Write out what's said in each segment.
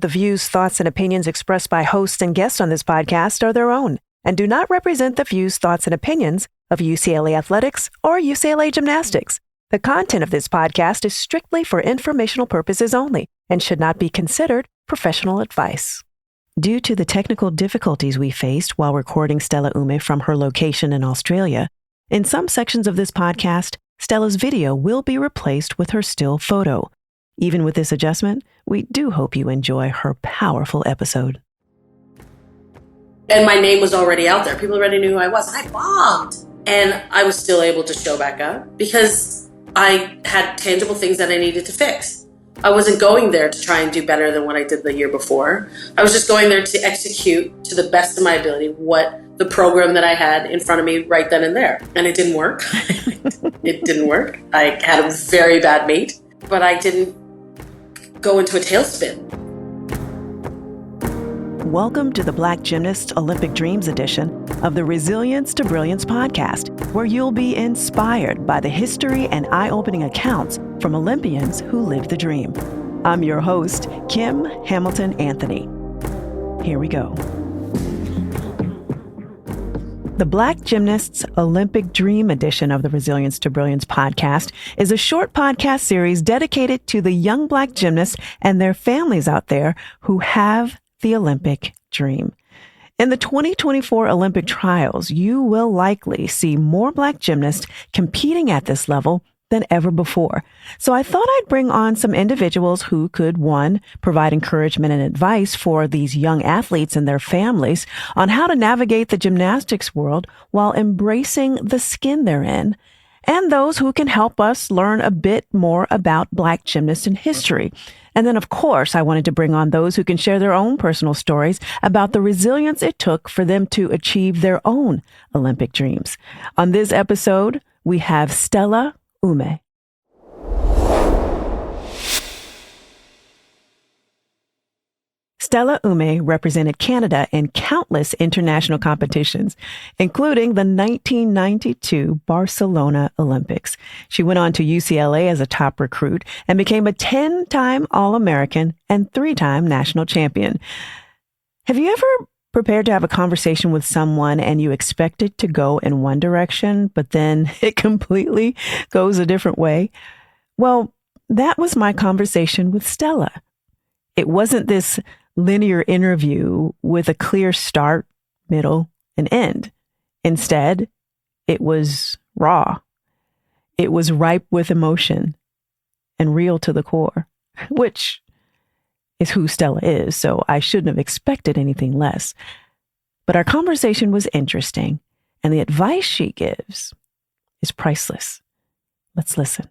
The views, thoughts, and opinions expressed by hosts and guests on this podcast are their own and do not represent the views, thoughts, and opinions of UCLA Athletics or UCLA Gymnastics. The content of this podcast is strictly for informational purposes only and should not be considered professional advice. Due to the technical difficulties we faced while recording Stella Umeh from her location in Australia, in some sections of this podcast, Stella's video will be replaced with her still photo. Even with this adjustment, we do hope you enjoy her powerful episode. And my name was already out there. People already knew who I was. I bombed. And I was still able to show back up because I had tangible things that I needed to fix. I wasn't going there to try and do better than what I did the year before. I was just going there to execute to the best of my ability what the program that I had in front of me right then and there. And it didn't work. It didn't work. I had a very bad meet, but I didn't go into a tailspin. Welcome to the Black Gymnasts Olympic Dreams edition of the Resilience to Brilliance podcast, where you'll be inspired by the history and eye-opening accounts from Olympians who lived the dream. I'm your host, Kim Hamilton Anthony. Here we go. The Black Gymnasts Olympic Dream edition of the Resilience to Brilliance podcast is a short podcast series dedicated to the young Black gymnasts and their families out there who have the Olympic dream. In the 2024 Olympic trials, you will likely see more Black gymnasts competing at this level than ever before. So I thought I'd bring on some individuals who could, one, provide encouragement and advice for these young athletes and their families on how to navigate the gymnastics world while embracing the skin they're in, and those who can help us learn a bit more about Black gymnasts in history. And then, of course, I wanted to bring on those who can share their own personal stories about the resilience it took for them to achieve their own Olympic dreams. On this episode, we have Stella Umeh. Stella Umeh represented Canada in countless international competitions, including the 1992 Barcelona Olympics. She went on to UCLA as a top recruit and became a 10-time All-American and 3-time national champion. Have you ever prepared to have a conversation with someone and you expect it to go in one direction, but then it completely goes a different way? Well, that was my conversation with Stella. It wasn't this linear interview with a clear start, middle, and end. Instead, it was raw. It was ripe with emotion and real to the core, which is who Stella is, so I shouldn't have expected anything less. But our conversation was interesting, and the advice she gives is priceless. Let's listen.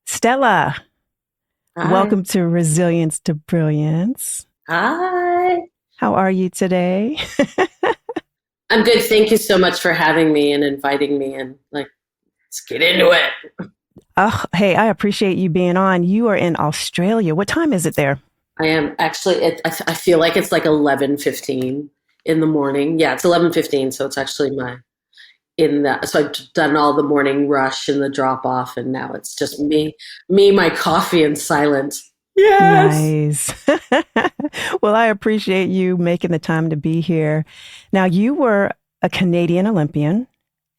Stella, Hi. Welcome to Resilience to Brilliance. Hi. How are you today? I'm good. Thank you so much for having me and inviting me, and let's get into it. Oh, hey, I appreciate you being on. You are in Australia. What time is it there? I am actually, I feel like it's like 11:15 in the morning. Yeah, it's 11:15. So it's actually so I've done all the morning rush and the drop off, and now it's just me, my coffee, and silence. Yes. Nice. Well, I appreciate you making the time to be here. Now, you were a Canadian Olympian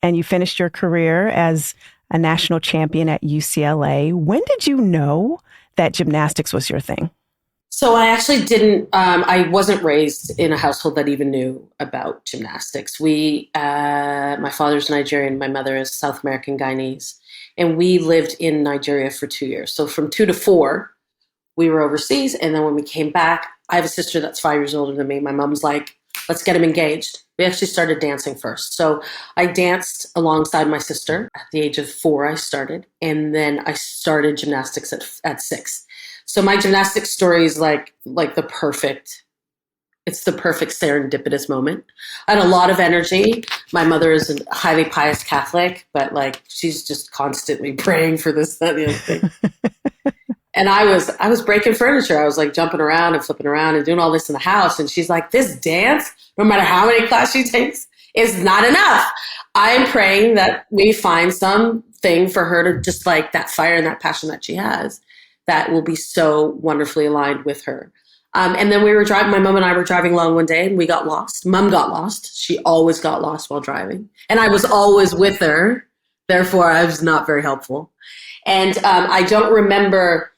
and you finished your career as a national champion at UCLA. When did you know that gymnastics was your thing? So I actually I wasn't raised in a household that even knew about gymnastics. My father's Nigerian, my mother is South American Guyanese, and we lived in Nigeria for 2 years. So from 2 to 4, we were overseas. And then when we came back, I have a sister that's 5 years older than me. My mom's like, let's get him engaged. We actually started dancing first. So I danced alongside my sister. At the age of 4, I started. And then I started gymnastics at 6. So my gymnastics story is like the perfect serendipitous moment. I had a lot of energy. My mother is a highly pious Catholic, but she's just constantly praying for this, that, and the other thing. And I was breaking furniture. I was jumping around and flipping around and doing all this in the house. And she's like, this dance, no matter how many classes she takes, is not enough. I am praying that we find some thing for her to just like that fire and that passion that she has that will be so wonderfully aligned with her. And then my mom and I were driving along one day and we got lost. Mom got lost. She always got lost while driving. And I was always with her. Therefore, I was not very helpful. And I don't remember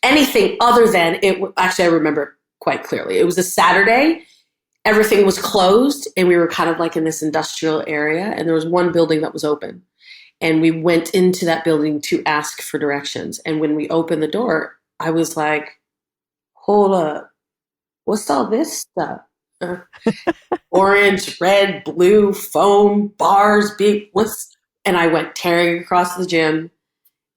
anything other than actually, I remember quite clearly. It was a Saturday. Everything was closed and we were kind of like in this industrial area. And there was one building that was open. And we went into that building to ask for directions. And when we opened the door, I was like, hold up. What's all this stuff? Orange, red, blue, foam, bars, and I went tearing across the gym.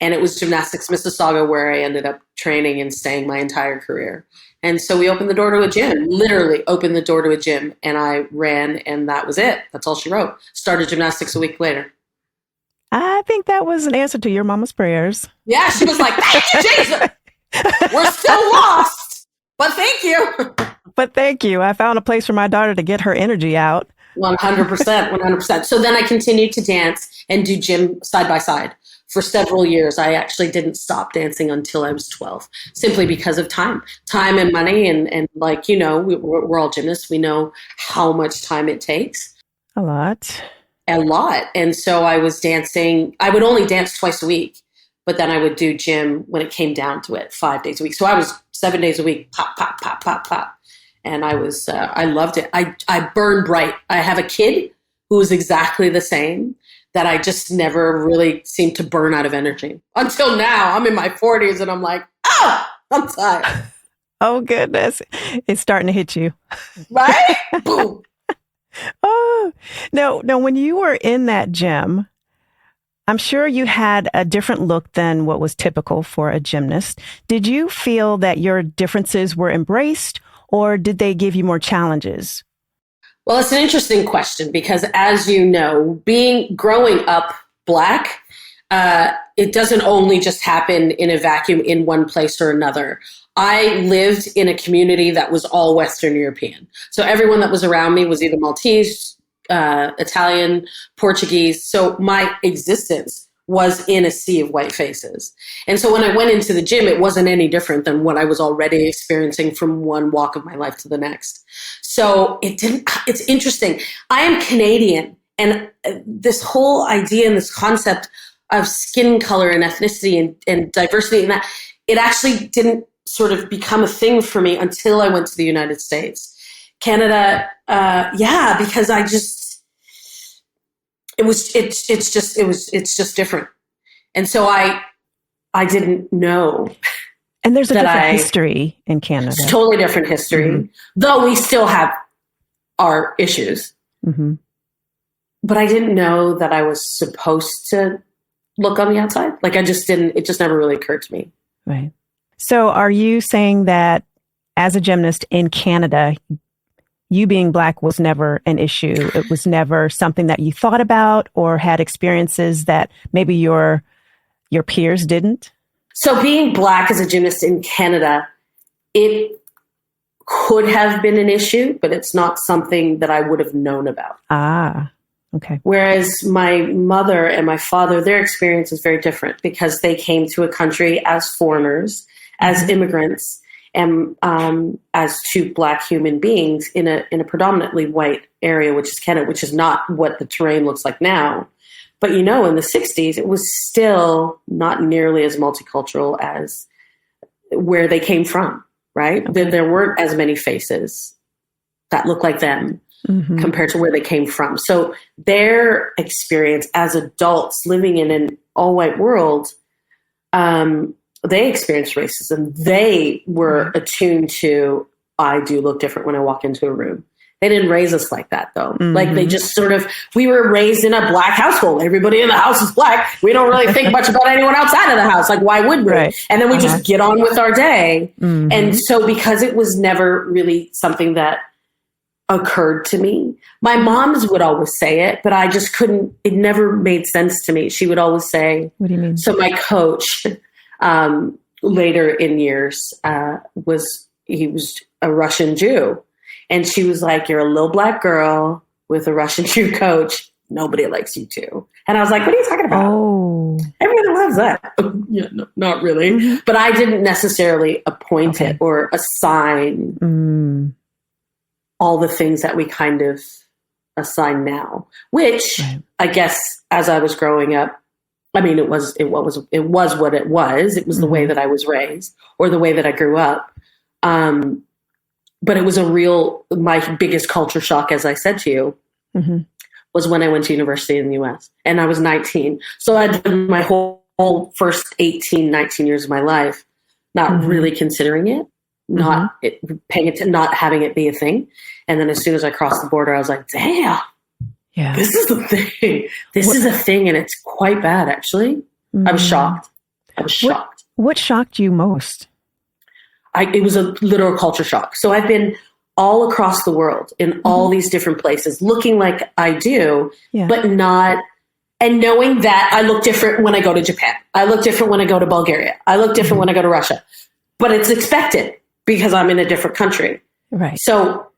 And it was Gymnastics Mississauga where I ended up training and staying my entire career. And so we opened the door to a gym, literally opened the door to a gym. And I ran and that was it. That's all she wrote. Started gymnastics a week later. I think that was an answer to your mama's prayers. Yeah, she was like, thank you, Jesus. We're still lost, but thank you. But thank you. I found a place for my daughter to get her energy out. 100%, 100%. So then I continued to dance and do gym side by side for several years. I actually didn't stop dancing until I was 12, simply because of time and money. And like, you know, we're all gymnasts. We know how much time it takes. A lot. And so I was dancing. I would only dance twice a week, but then I would do gym when it came down to it 5 days a week. So I was 7 days a week, pop, pop, pop, pop, pop. And I loved it. I burned bright. I have a kid who is exactly the same, that I just never really seemed to burn out of energy until now. I'm in my 40s and I'm like, oh, I'm tired. Oh, goodness. It's starting to hit you. Right? Boom. Oh, no, when you were in that gym, I'm sure you had a different look than what was typical for a gymnast. Did you feel that your differences were embraced, or did they give you more challenges? Well, it's an interesting question because, as you know, growing up Black, it doesn't only just happen in a vacuum in one place or another. I lived in a community that was all Western European. So everyone that was around me was either Maltese, Italian, Portuguese. So my existence was in a sea of white faces. And so when I went into the gym, it wasn't any different than what I was already experiencing from one walk of my life to the next. So it's interesting. I am Canadian, and this whole idea and this concept of skin color and ethnicity and diversity and that, it actually didn't sort of become a thing for me until I went to the United States. Canada, because it's just different. And so I didn't know. And there's a different history in Canada. It's totally different history, though we still have our issues. Mm-hmm. But I didn't know that I was supposed to look on the outside. Like it just never really occurred to me. Right. So are you saying that as a gymnast in Canada, you being Black was never an issue? It was never something that you thought about or had experiences that maybe your peers didn't? So being Black as a gymnast in Canada, it could have been an issue, but it's not something that I would have known about. Ah, okay. Whereas my mother and my father, their experience is very different because they came to a country as foreigners, as immigrants, and as two Black human beings in a predominantly white area, which is Canada, which is not what the terrain looks like now. But, in the 60s, it was still not nearly as multicultural as where they came from, right? Okay. There weren't as many faces that looked like them compared to where they came from. So their experience as adults living in an all-white world, they experienced racism. They were attuned to, I do look different when I walk into a room. They didn't raise us like that, though. Mm-hmm. Like they just we were raised in a Black household. Everybody in the house is Black. We don't really think much about anyone outside of the house. Like, why would we? Right. And then we just get on with our day. Mm-hmm. And so because it was never really something that occurred to me, my moms would always say it, but I just couldn't, it never made sense to me. She would always say, what do you mean? So my coach, later in years, he was a Russian Jew. And she was like, you're a little Black girl with a Russian Jew coach. nobody likes you too. And I was like, what are you talking about? Oh, Everyone loves that. Yeah, no, not really. Mm-hmm. But I didn't necessarily appoint it or assign all the things that we kind of assign now, which I guess as I was growing up, I mean, it was what it was. It was the way that I was raised or the way that I grew up. But it was my biggest culture shock, as I said to you, was when I went to university in the US and I was 19. So I did my whole first 18, 19 years of my life, not really considering it, not paying it, not having it be a thing. And then as soon as I crossed the border, I was like, damn, this is the thing. This is a thing. And it's quite bad, actually. I was shocked. What shocked you most? It was a literal culture shock. So I've been all across the world in all these different places, looking like I do, but not, and knowing that I look different when I go to Japan. I look different when I go to Bulgaria. I look different when I go to Russia. But it's expected because I'm in a different country. Right. So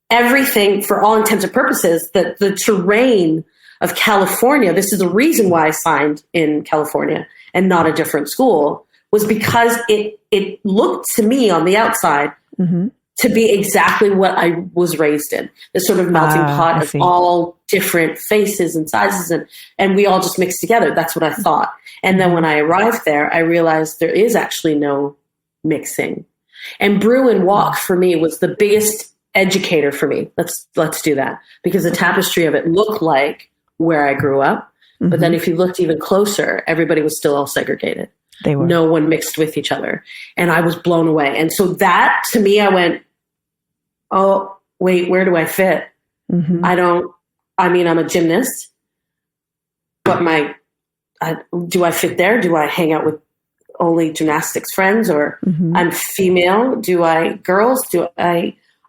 everything, for all intents and purposes, the terrain of California, this is the reason why I signed in California and not a different school, was because it looked to me on the outside to be exactly what I was raised in. This sort of melting pot of all different faces and sizes, and we all just mixed together. That's what I thought. And then when I arrived there, I realized there is actually no mixing. And Brew and Walk for me was the biggest educator for me. Let's do that, because the tapestry of it looked like where I grew up. But then if you looked even closer, everybody was still all segregated. They were. No one mixed with each other. And I was blown away. And so that, to me, I went, oh, wait, where do I fit? I'm a gymnast, but do I fit there? Do I hang out with only gymnastics friends, or I'm female? Girls?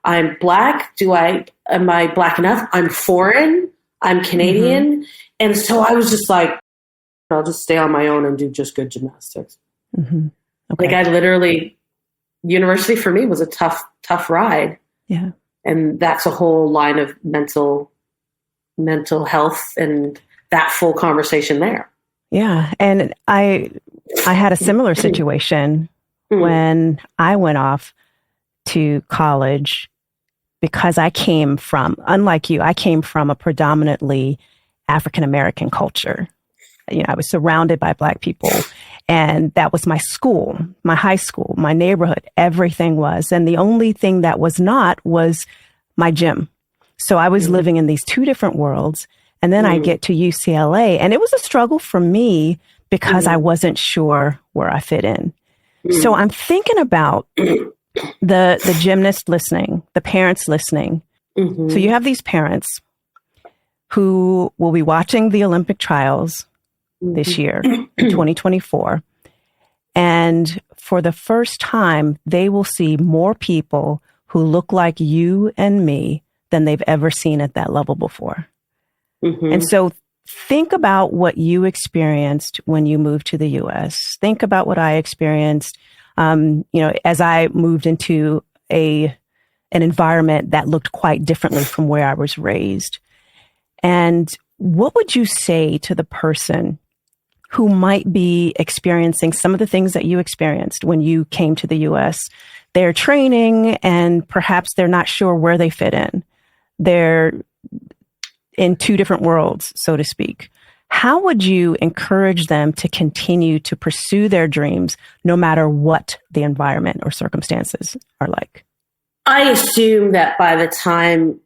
I'm black? Am I black enough? I'm foreign. I'm Canadian. And so I was just like, I'll just stay on my own and do just good gymnastics. Okay. Like I literally, university for me was a tough ride. Yeah. And that's a whole line of mental health and that full conversation there. Yeah. And I had a similar situation when I went off to college, because I came from, unlike you, I came from a predominantly African-American culture. I was surrounded by Black people, and that was my school, my high school, my neighborhood, everything was. And the only thing that was not was my gym. So I was living in these two different worlds. And then I get to UCLA, and it was a struggle for me because I wasn't sure where I fit in. So I'm thinking about the gymnast listening, the parents listening. So you have these parents who will be watching the Olympic trials this year, in 2024. And for the first time, they will see more people who look like you and me than they've ever seen at that level before. And so think about what you experienced when you moved to the US. Think about what I experienced, as I moved into an environment that looked quite differently from where I was raised. And what would you say to the person who might be experiencing some of the things that you experienced when you came to the US? They're training and perhaps they're not sure where they fit in. They're in two different worlds, so to speak. How would you encourage them to continue to pursue their dreams no matter what the environment or circumstances are like? I assume that by the time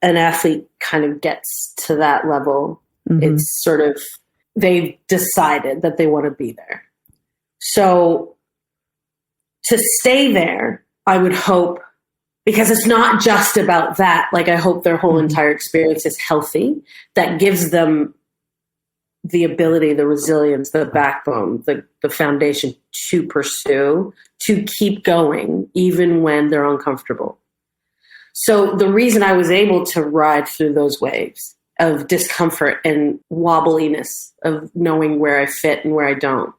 an athlete kind of gets to that level, it's sort of, they've decided that they want to be there. So to stay there, I would hope, because it's not just about that. Like, I hope their whole entire experience is healthy. That gives them the ability, the resilience, the backbone, the foundation to pursue, to keep going, even when they're uncomfortable. So the reason I was able to ride through those waves of discomfort and wobbliness of knowing where I fit and where I don't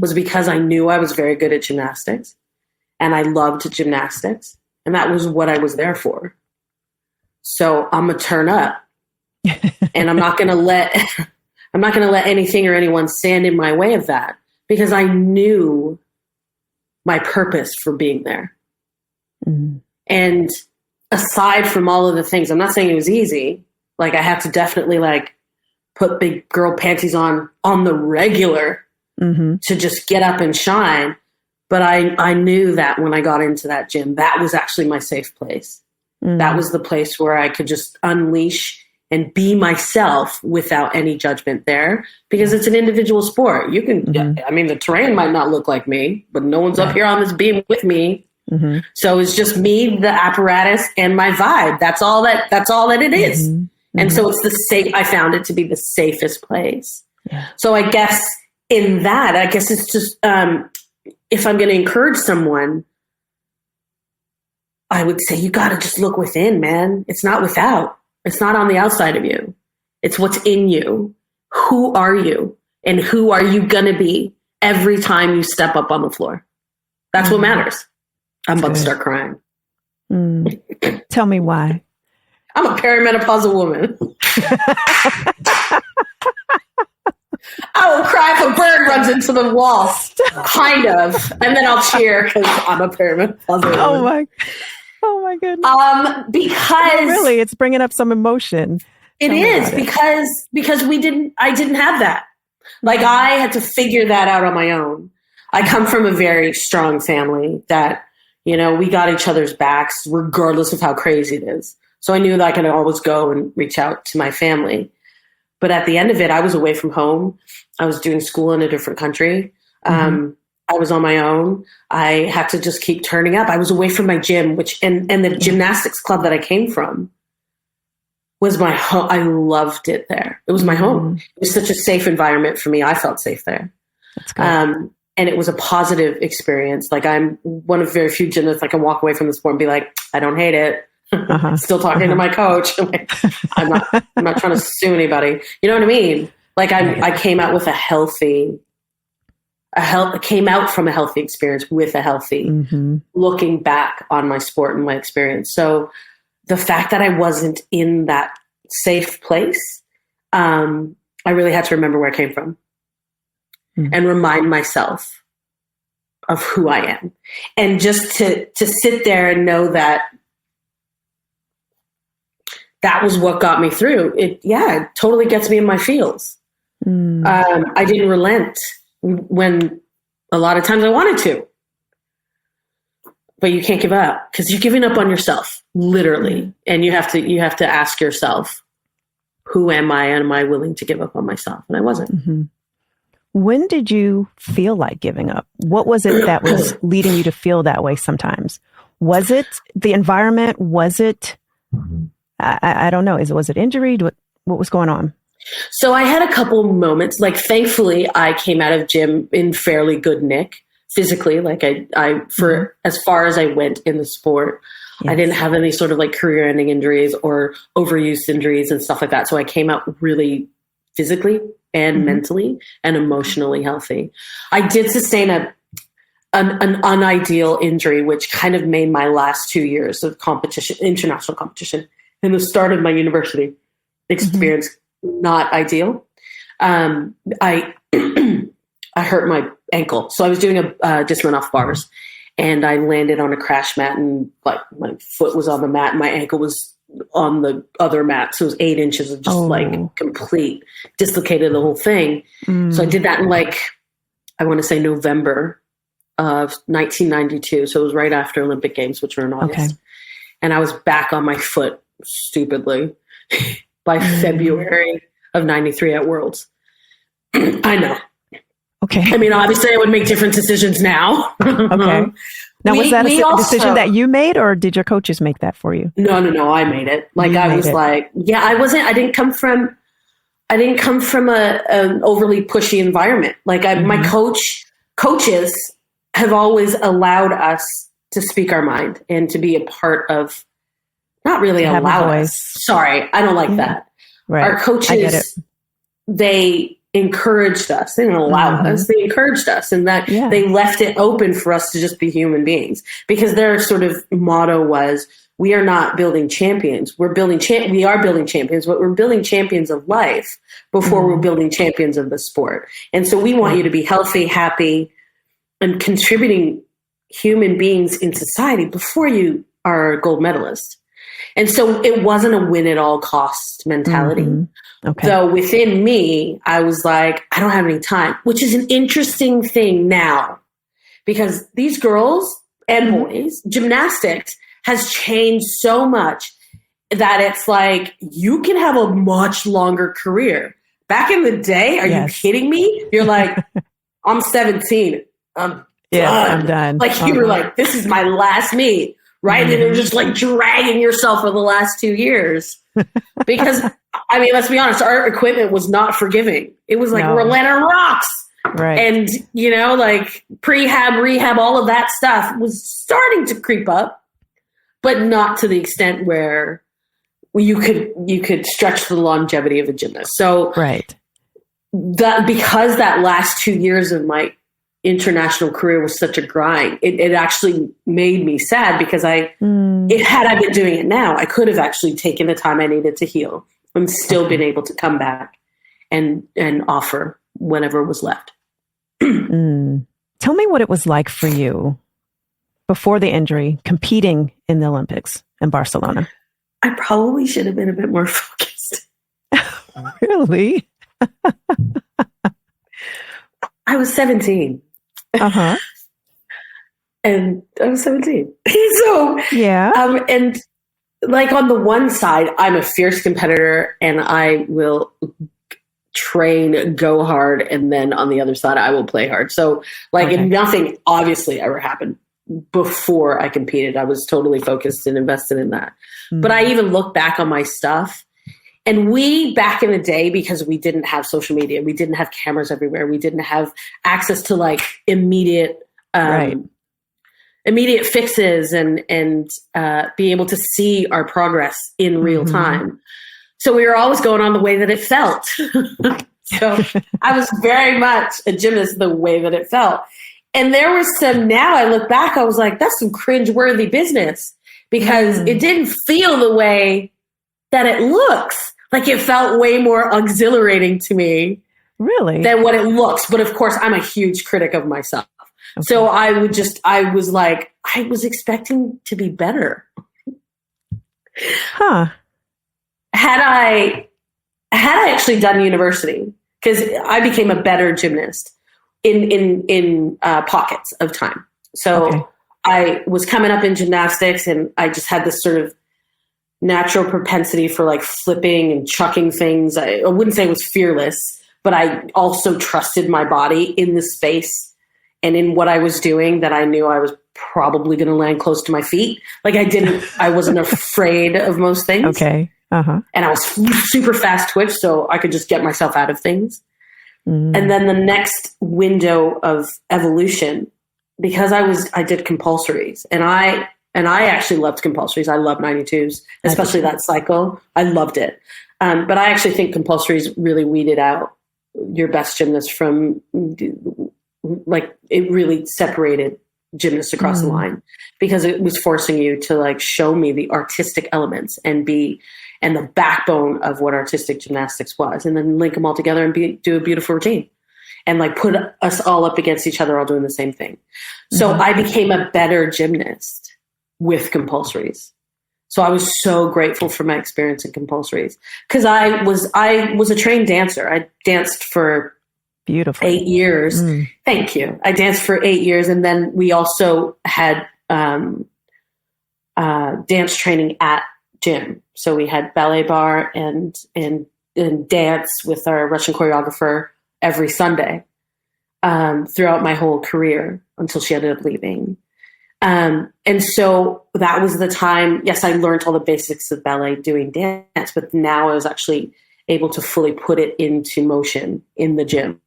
was because I knew I was very good at gymnastics, and I loved gymnastics. And that was what I was there for. So I'm a turn up And I'm not going to let anything or anyone stand in my way of that, because I knew my purpose for being there. Mm-hmm. And aside from all of the things, I'm not saying it was easy. Like, I had to definitely like put big girl panties on the regular to just get up and shine. But I knew that when I got into that gym, that was actually my safe place. Mm-hmm. That was the place where I could just unleash and be myself without any judgment there, because it's an individual sport. You can, I mean, the terrain might not look like me, but no one's up here on this beam with me. Mm-hmm. So it's just me, the apparatus, and my vibe. That's all that it is. Mm-hmm. And so it's I found it to be the safest place. Yeah. So I guess in that, it's just, if I'm going to encourage someone, I would say, you got to just look within, man. It's not without. It's not on the outside of you. It's what's in you. Who are you? And who are you going to be every time you step up on the floor? That's what matters. I'm about to start crying. Tell me why. I'm a perimenopausal woman. I will cry if a bird runs into the wall. Kind of. And then I'll cheer because I'm a perimenopausal woman. Oh my goodness. Because really, it's bringing up some emotion. It is because I didn't have that. Like, I had to figure that out on my own. I come from a very strong family that, we got each other's backs regardless of how crazy it is. So I knew that I could always go and reach out to my family. But at the end of it, I was away from home. I was doing school in a different country. I was on my own. I had to just keep turning up. I was away from my gym, and the gymnastics club that I came from was my home. I loved it there. It was my home. It was such a safe environment for me. I felt safe there. That's good. And it was a positive experience. Like, I'm one of very few gymnasts I can walk away from the sport and be like, I don't hate it. Still talking to my coach. I'm not trying to sue anybody. You know what I mean? Like, I came out with came out from a healthy experience with a healthy looking back on my sport and my experience. So the fact that I wasn't in that safe place, I really had to remember where I came from and remind myself of who I am. And just to sit there and know that was what got me through. It totally gets me in my feels. I didn't relent when a lot of times I wanted to, but you can't give up because you're giving up on yourself, literally. And you have to ask yourself, who am I? And am I willing to give up on myself? And I wasn't. When did you feel like giving up? What was it that was leading you to feel that way sometimes? Was it the environment? Was it, I don't know. Was it injury? What was going on? So I had a couple moments. Like, thankfully, I came out of gym in fairly good nick physically. Like, I for as far as I went in the sport, I didn't have any sort of like career-ending injuries or overuse injuries and stuff like that. So I came out really physically and mentally and emotionally healthy. I did sustain an unideal injury, which kind of made my last 2 years of competition, international competition, and the start of my university experience not ideal. I hurt my ankle. So I was doing a discipline off bars, and I landed on a crash mat, and like my foot was on the mat and my ankle was on the other mat. So it was 8 inches of just like complete dislocated the whole thing. So I did that in like, I want to say November of 1992. So it was right after Olympic Games, which were in August. Okay. And I was back on my foot stupidly by February of 93 at Worlds. I know. Okay. I mean, obviously I would make different decisions now. Okay. Now, was that a decision that you made, or did your coaches make that for you? No. I made it. Like, I was like, I didn't come from an overly pushy environment. Like, my coaches have always allowed us to speak our mind and to be a part of, not really allow us. Sorry, I don't like that. Right. Our coaches, they encouraged us. They didn't allow us. They encouraged us, and that they left it open for us to just be human beings, because their sort of motto was, we are not building champions. We are building champions, but we're building champions of life before we're building champions of the sport. And so we want you to be healthy, happy, and contributing human beings in society before you are a gold medalist. And so it wasn't a win at all cost mentality. Okay. Though within me, I was like, I don't have any time, which is an interesting thing now, because these girls and boys, gymnastics has changed so much that it's like, you can have a much longer career. Back in the day, are you kidding me? You're like, I'm 17. I'm done. Like, you were like, this is my last meet, right? And then you're just like dragging yourself for the last 2 years. Because, I mean, let's be honest, our equipment was not forgiving. It was like Rolana Rocks. Right. And, you know, like prehab, rehab, all of that stuff was starting to creep up, but not to the extent where you could stretch the longevity of a gymnast. So because that last 2 years of my international career was such a grind, it actually made me sad, because had I been doing it now, I could have actually taken the time I needed to heal and still been able to come back and offer whatever was left. Tell me what it was like for you before the injury, competing in the Olympics in Barcelona. I probably should have been a bit more focused. Really? I was 17. And I was 17. So, and like on the one side, I'm a fierce competitor and I will train, go hard, and then on the other side, I will play hard. So like nothing obviously ever happened before I competed. I was totally focused and invested in that. But I even look back on my stuff, and we, back in the day, because we didn't have social media, we didn't have cameras everywhere, we didn't have access to like immediate fixes and be able to see our progress in real time. So we were always going on the way that it felt. So I was very much a gymnast the way that it felt. And there was some, now I look back, I was like, that's some cringeworthy business, because it didn't feel the way that it looks. Like, it felt way more exhilarating to me than what it looks. But of course, I'm a huge critic of myself. So I was like, I was expecting to be better. Had I actually done university, because I became a better gymnast in pockets of time. So I was coming up in gymnastics, and I just had this sort of natural propensity for like flipping and chucking things. I wouldn't say it was fearless, but I also trusted my body in the space and in what I was doing, that I knew I was probably going to land close to my feet. Like, I wasn't afraid of most things. And I was super fast twitch, so I could just get myself out of things. And then the next window of evolution, because I did compulsories, and I actually loved compulsories. I love 92s, especially that cycle. I loved it. But I actually think compulsories really weeded out your best gymnasts from, like, it really separated gymnasts across the line, because it was forcing you to like show me the artistic elements and the backbone of what artistic gymnastics was, and then link them all together and do a beautiful routine, and like put us all up against each other, all doing the same thing. So I became a better gymnast with compulsories. So I was so grateful for my experience in compulsories, because I was a trained dancer. I danced for 8 years. Thank you. I danced for 8 years. And then we also had dance training at gym. So we had ballet bar and dance with our Russian choreographer every Sunday throughout my whole career until she ended up leaving. And so that was the time, yes, I learned all the basics of ballet doing dance, but now I was actually able to fully put it into motion in the gym.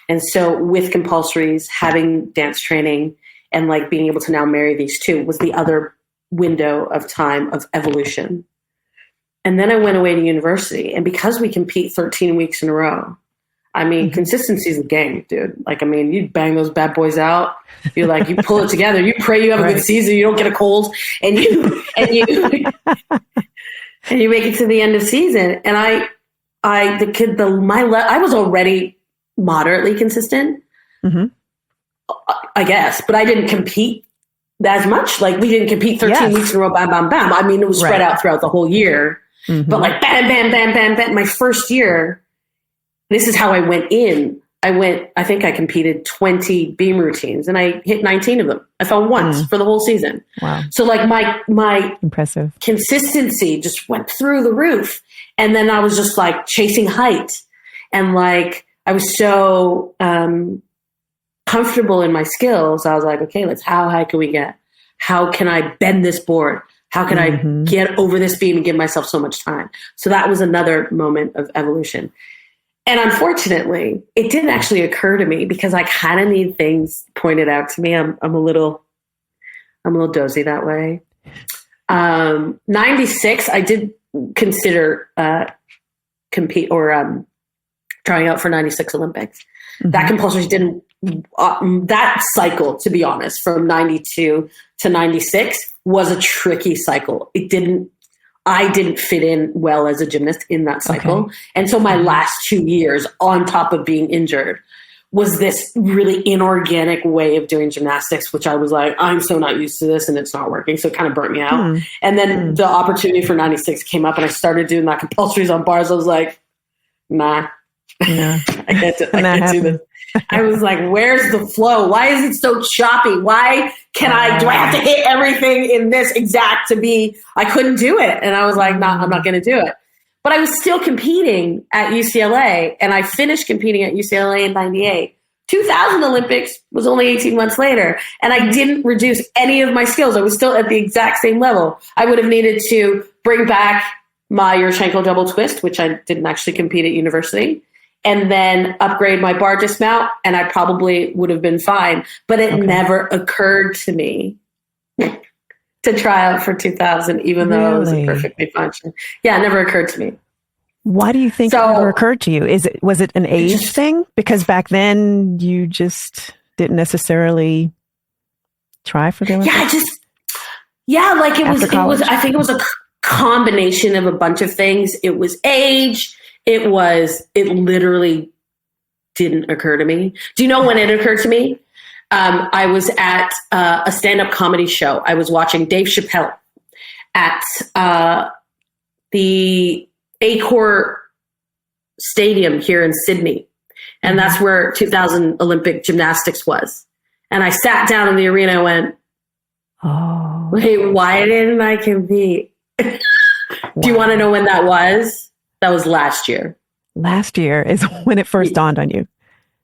And so with compulsories, having dance training and like being able to now marry these two was the other window of time of evolution. And then I went away to university, and because we compete 13 weeks in a row, I mean, consistency is the game, dude. Like, I mean, you bang those bad boys out. You're like, you pull it together. You pray you have a good season. You don't get a cold, and you and you make it to the end of season. And I was already moderately consistent, I guess, but I didn't compete as much. Like, we didn't compete 13 weeks in a row, bam, bam, bam. I mean, it was spread out throughout the whole year, but like bam, bam, bam, bam, bam. My first year, this is how I went in. I think I competed 20 beam routines and I hit 19 of them. I fell once for the whole season. Wow. So like my impressive consistency just went through the roof. And then I was just like chasing height. And like, I was so comfortable in my skills. I was like, okay, how high can we get? How can I bend this board? How can I get over this beam and give myself so much time? So that was another moment of evolution. And unfortunately, it didn't actually occur to me because I kind of need things pointed out to me. I'm a little dozy that way. 96, I did consider compete or trying out for 96 Olympics. That compulsory didn't, that cycle, to be honest, from 92 to 96 was a tricky cycle. I didn't fit in well as a gymnast in that cycle. Okay. And so my last 2 years on top of being injured was this really inorganic way of doing gymnastics, which I was like, I'm so not used to this and it's not working. So it kind of burnt me out. And then the opportunity for 96 came up and I started doing that compulsories on bars. I was like, nah, I can't do this. I was like, where's the flow? Why is it so choppy? Why do I have to hit everything in this exact to be, I couldn't do it. And I was like, nah, I'm not going to do it. But I was still competing at UCLA and I finished competing at UCLA in 98. 2000 Olympics was only 18 months later and I didn't reduce any of my skills. I was still at the exact same level. I would have needed to bring back my Yurchenko double twist, which I didn't actually compete at university, and then upgrade my bar dismount, and I probably would have been fine. But it never occurred to me to try out for 2000, even though it was a perfectly functioning. Yeah, it never occurred to me. Why do you think it never occurred to you? Was it an age thing? Because back then you just didn't necessarily try for the Olympics? I think it was a combination of a bunch of things. It was age. It literally didn't occur to me. Do you know when it occurred to me? I was at a stand-up comedy show. I was watching Dave Chappelle at the Accor Stadium here in Sydney. And that's where 2000 Olympic gymnastics was. And I sat down in the arena and went, wait, why didn't I compete? Do you want to know when that was? That was last year. Last year is when it first dawned on you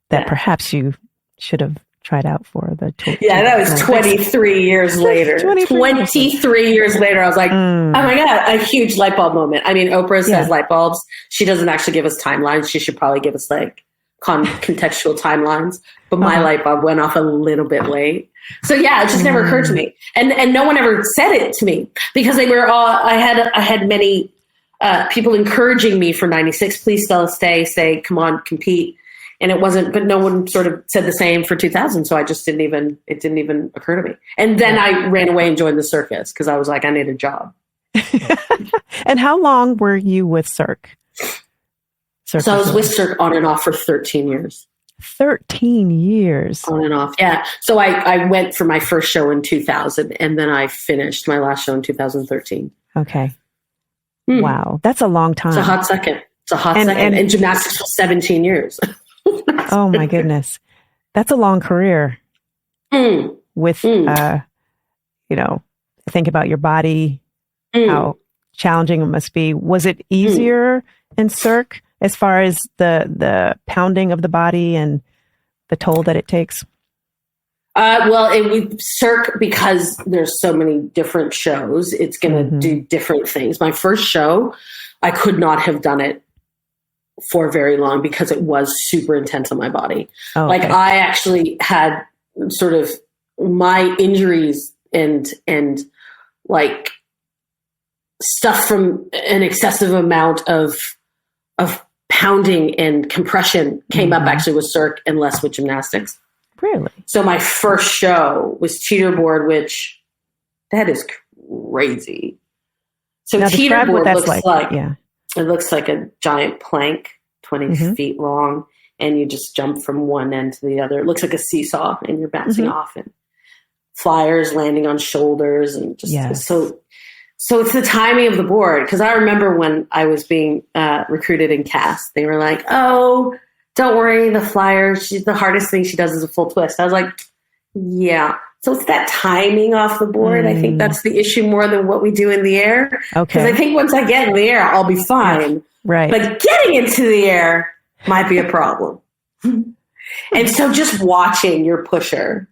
that perhaps you should have tried out for the tour. Yeah, that was 23 years later. 23 years later, I was like, oh my God, a huge light bulb moment. I mean, Oprah says light bulbs. She doesn't actually give us timelines. She should probably give us like contextual timelines. But my light bulb went off a little bit late. So yeah, it just never occurred to me. And no one ever said it to me because they were all, I had many people encouraging me for 96, please Stella, stay, come on, compete. And it wasn't, but no one sort of said the same for 2000. So I just it didn't even occur to me. And then I ran away and joined the Circus because I was like, I need a job. And how long were you with Cirque? So I was with Cirque on and off for 13 years. 13 years. On and off. Yeah. So I went for my first show in 2000 and then I finished my last show in 2013. Okay. Wow. That's a long time. It's a hot second. And gymnastics for 17 years. Oh my goodness. That's a long career with, think about your body, how challenging it must be. Was it easier in Cirque as far as the pounding of the body and the toll that it takes? Cirque, because there's so many different shows, it's going to do different things. My first show, I could not have done it for very long because it was super intense on my body. Oh, okay. Like I actually had sort of my injuries and like stuff from an excessive amount of pounding and compression came up actually with Cirque and less with gymnastics. Really? So my first show was teeterboard, which that is crazy. So now teeterboard looks like yeah. It looks like a giant plank, 20 feet long, and you just jump from one end to the other. It looks like a seesaw, and you're bouncing off, and flyers landing on shoulders, and just so it's the timing of the board. Because I remember when I was being recruited in cast, they were like, "Oh, don't worry, the flyer. The hardest thing she does is a full twist." I was like, "Yeah." So it's that timing off the board. I think that's the issue more than what we do in the air. Okay. Because I think once I get in the air, I'll be fine. Right. But getting into the air might be a problem. And so just watching your pusher,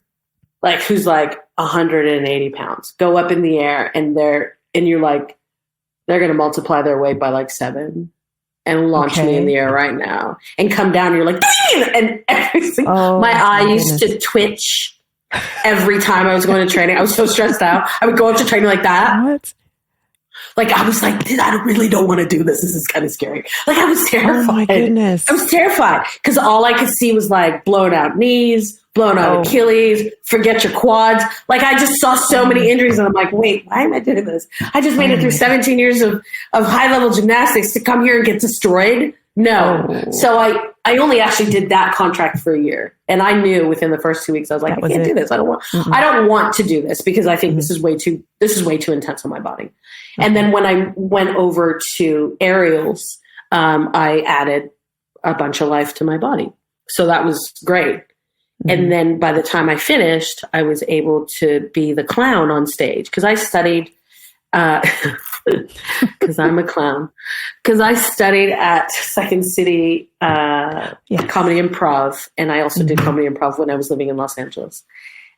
like who's like 180 pounds, go up in the air and you're like, they're going to multiply their weight by like 7 and launch me in the air right now and come down. And you're like, dang! And everything. My eye used to twitch every time I was going to training. I was so stressed out. I would go up to training like that. What? Like, I was like, I really don't want to do this. This is kind of scary. Like, I was terrified. Oh, my goodness. I was terrified because all I could see was like blown out knees, blown out Achilles, forget your quads. Like, I just saw so many injuries and I'm like, wait, why am I doing this? I just made it through 17 years of high-level gymnastics to come here and get destroyed? No. So I only actually did that contract for a year. And I knew within the first 2 weeks, I was like, I can't do this. I don't want to do this because I think this is way too intense on my body. And then when I went over to aerials, I added a bunch of life to my body. So that was great. And then by the time I finished, I was able to be the clown on stage because I studied, because I'm a clown, because I studied at Second City Comedy Improv. And I also did comedy improv when I was living in Los Angeles.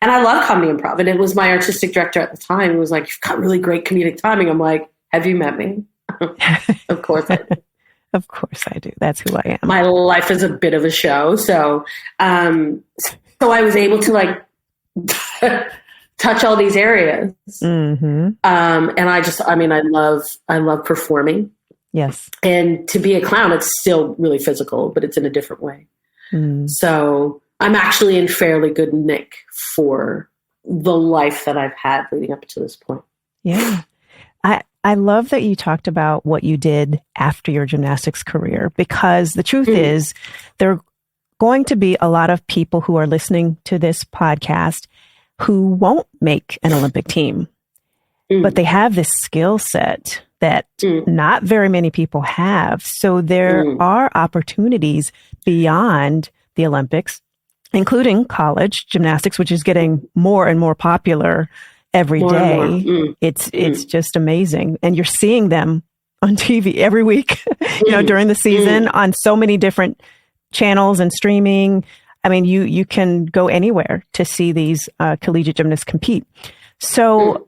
And I love comedy improv. And it was my artistic director at the time who was like, you've got really great comedic timing. I'm like, have you met me? Of course I do. Of course I do. That's who I am. My life is a bit of a show. So so I was able to like touch all these areas. And I love performing. Yes. And to be a clown, it's still really physical, but it's in a different way. So I'm actually in fairly good nick for the life that I've had leading up to this point. Yeah. I love that you talked about what you did after your gymnastics career, because the truth is there are going to be a lot of people who are listening to this podcast who won't make an Olympic team, but they have this skill set that not very many people have. So there are opportunities beyond the Olympics, including college gymnastics, which is getting more and more popular every day. It's just amazing. And you're seeing them on TV every week, during the season on so many different channels and streaming. I mean, you can go anywhere to see these collegiate gymnasts compete. So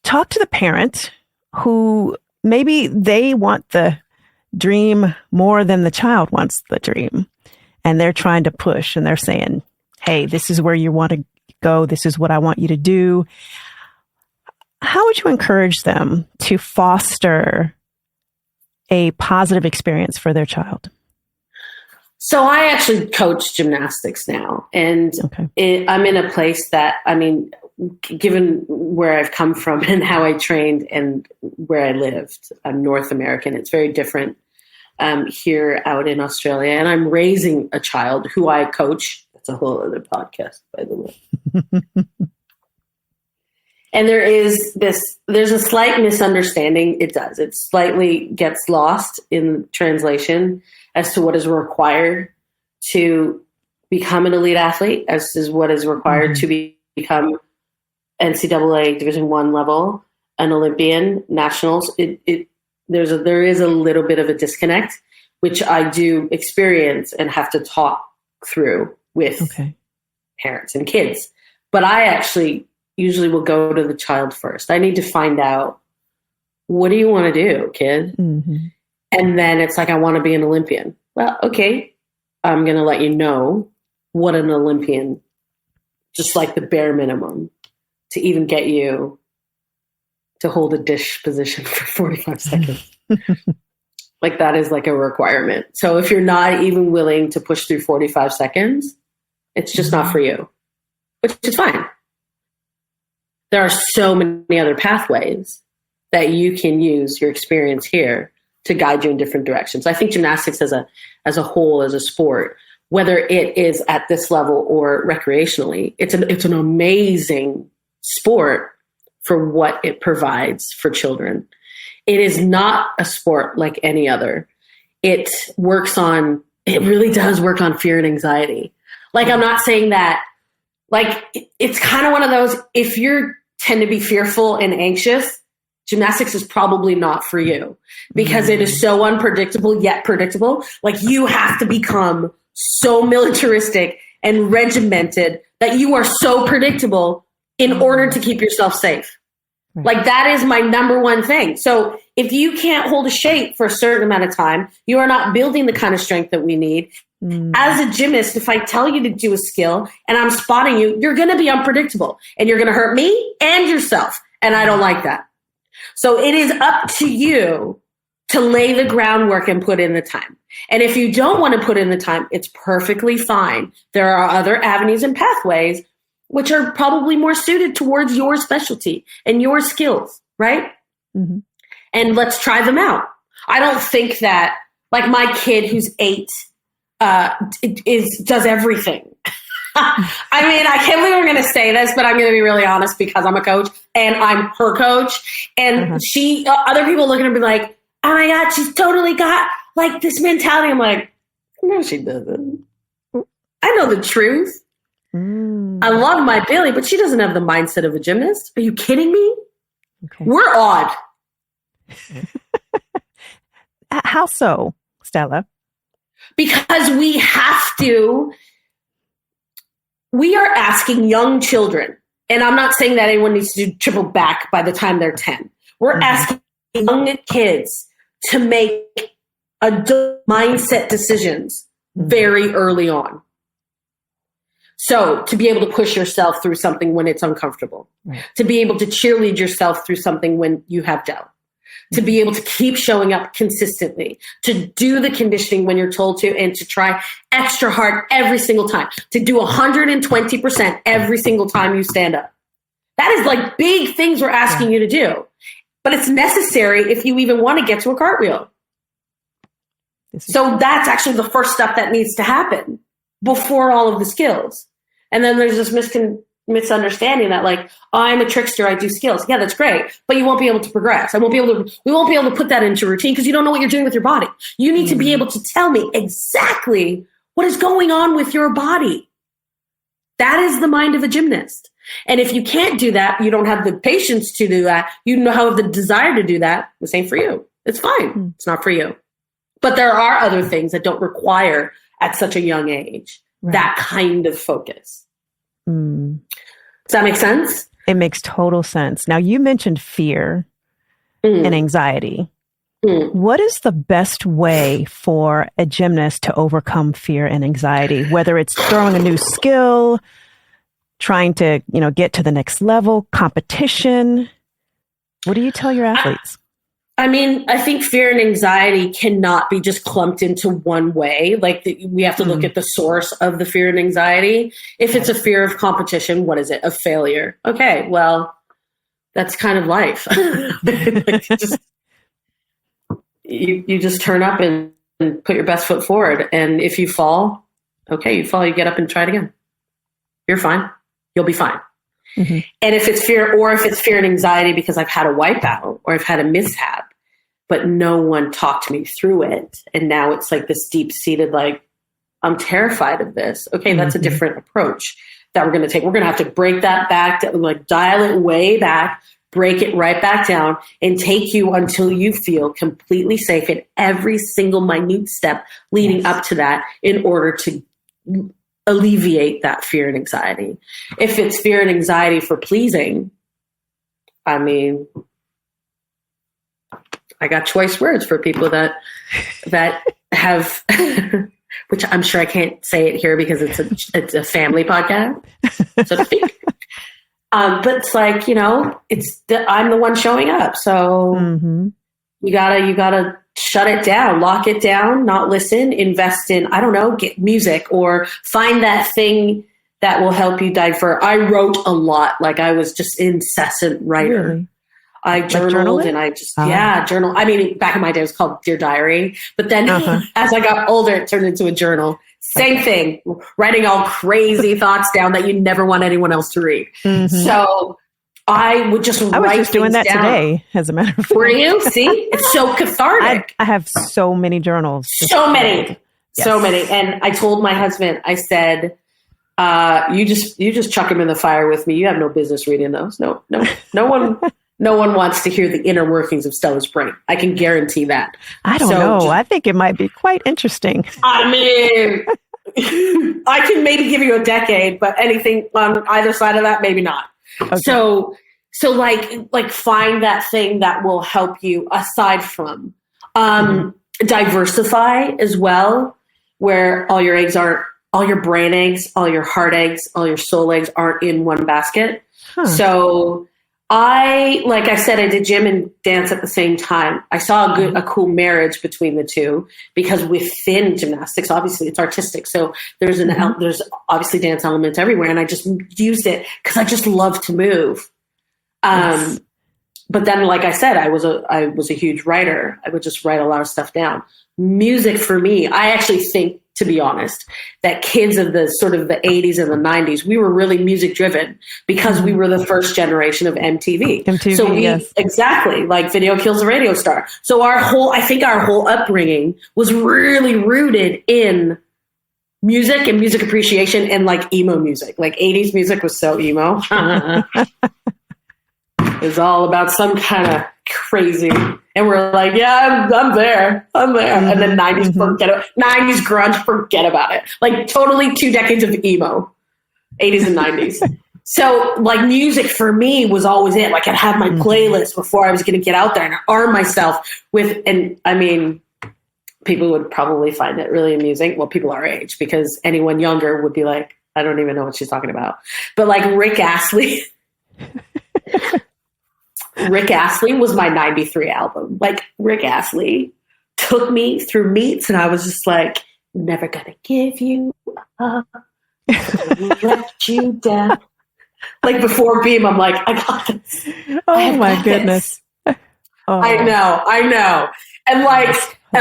talk to the parent who maybe they want the dream more than the child wants the dream. And they're trying to push and they're saying, hey, this is where you want to go. This is what I want you to do. How would you encourage them to foster a positive experience for their child? So I actually coach gymnastics now. And I'm in a place that, given where I've come from and how I trained and where I lived, I'm North American. It's very different here out in Australia. And I'm raising a child who I coach. That's a whole other podcast, by the way. And there's a slight misunderstanding. It slightly gets lost in translation as to what is required to become an elite athlete, as is what is required to become NCAA Division I level, an Olympian, nationals. There is a little bit of a disconnect, which I do experience and have to talk through with parents and kids. But I actually usually will go to the child first. I need to find out, what do you want to do, kid? And then it's like, I want to be an Olympian. Well, okay, I'm going to let you know what an Olympian, just like the bare minimum to even get you to hold a dish position for 45 seconds. Like that is like a requirement. So if you're not even willing to push through 45 seconds, it's just not for you, which is fine. There are so many other pathways that you can use your experience here to guide you in different directions. I think gymnastics as a whole, as a sport, whether it is at this level or recreationally, it's an amazing sport for what it provides for children. It is not a sport like any other. It really does work on fear and anxiety. Like, I'm not saying that, like, it's kind of one of those, if you tend to be fearful and anxious, gymnastics is probably not for you because it is so unpredictable yet predictable. Like, you have to become so militaristic and regimented that you are so predictable in order to keep yourself safe. Like, that is my number one thing. So if you can't hold a shape for a certain amount of time, you are not building the kind of strength that we need. As a gymnast, if I tell you to do a skill and I'm spotting you, you're going to be unpredictable and you're going to hurt me and yourself. And I don't like that. So it is up to you to lay the groundwork and put in the time. And if you don't want to put in the time, it's perfectly fine. There are other avenues and pathways which are probably more suited towards your specialty and your skills, right? Mm-hmm. And let's try them out. I don't think that, like, my kid who's 8 does everything. I mean, I can't believe I'm going to say this, but I'm going to be really honest because I'm a coach and I'm her coach. And other people look at her and be like, oh my God, she's totally got like this mentality. I'm like, no, she doesn't. I know the truth. I love my Billie, but she doesn't have the mindset of a gymnast. Are you kidding me? Okay. We're odd. How so, Stella? Because we are asking young children, and I'm not saying that anyone needs to do triple back by the time they're 10. We're asking young kids to make adult mindset decisions very early on. So to be able to push yourself through something when it's uncomfortable, to be able to cheerlead yourself through something when you have doubt, to be able to keep showing up consistently, to do the conditioning when you're told to, and to try extra hard every single time, to do 120% every single time you stand up. That is like big things we're asking you to do, but it's necessary if you even want to get to a cartwheel. So that's actually the first step that needs to happen before all of the skills. And then there's this misunderstanding that, like, oh, I'm a trickster, I do skills. Yeah, that's great, but you won't be able to progress. We won't be able to put that into routine because you don't know what you're doing with your body. You need to be able to tell me exactly what is going on with your body. That is the mind of a gymnast. And if you can't do that, you don't have the patience to do that, you don't have the desire to do that, this ain't for you. It's fine. It's not for you. But there are other things that don't require at such a young age that kind of focus. Does that make sense? It makes total sense. Now, you mentioned fear and anxiety. What is the best way for a gymnast to overcome fear and anxiety, whether it's throwing a new skill, trying to, get to the next level, competition? What do you tell your athletes? I think fear and anxiety cannot be just clumped into one way. Like, we have to look at the source of the fear and anxiety. If it's a fear of competition, what is it? Of failure. Okay, well, that's kind of life. You just turn up and put your best foot forward. And if you fall, okay, you fall, you get up and try it again. You're fine. You'll be fine. And if it's fear and anxiety because I've had a wipeout or I've had a mishap, but no one talked me through it, and now it's like this deep-seated, like, I'm terrified of this. Okay, that's a different approach that we're going to take. We're going to have to break that back, like dial it way back, break it right back down, and take you until you feel completely safe in every single minute step leading up to that in order to alleviate that fear and anxiety. If it's fear and anxiety for pleasing, I got choice words for people that have, which I'm sure I can't say it here because it's a family podcast, so to speak. But it's like, I'm the one showing up, so you gotta shut it down, lock it down, not listen, invest in, I don't know, get music or find that thing that will help you divert. I wrote a lot. Like I was just incessant writer. Really? I journaled and I just, journal. I mean, back in my day, it was called Dear Diary. But then as I got older, it turned into a journal. Same thing, writing all crazy thoughts down that you never want anyone else to read. So I would just I was just doing that down. Today, as a matter of fact. Were you? See? It's so cathartic. I have so many journals. So many. And I told my husband, I said, you just chuck them in the fire with me. You have no business reading those. No one wants to hear the inner workings of Stella's brain. I can guarantee that. I don't know. I think it might be quite interesting. I mean, I can maybe give you a decade, but anything on either side of that, maybe not. Okay. So like find that thing that will help you aside from diversify as well, where all your eggs aren't, all your brain eggs, all your heart eggs, all your soul eggs aren't in one basket. So like I said, I did gym and dance at the same time. I saw a cool marriage between the two because within gymnastics, obviously it's artistic. So there's there's obviously dance elements everywhere. And I just used it because I just love to move. But then, like I said, I was a huge writer. I would just write a lot of stuff down. Music for me, I actually think, to be honest, that kids of the sort of the 80s and the 90s, we were really music driven because we were the first generation of MTV. So exactly, like Video Kills the Radio Star. So our whole upbringing was really rooted in music and music appreciation and like emo music. Like 80s music was so emo. It was all about some kind of crazy. And we're like, yeah, I'm there. And then 90s, 90s grunge, forget about it. Like totally 2 decades of emo, 80s and 90s. So like music for me was always it. Like I'd have my playlist before I was going to get out there and arm myself with, and I mean, people would probably find it really amusing. Well, people our age, because anyone younger would be like, I don't even know what she's talking about. But like Rick Astley. Rick Astley was my 93 album. Like Rick Astley took me through meets and I was just like, never gonna give you up, let you down. Like before Beam, I'm like, I got this. Oh my goodness. Oh. I know. And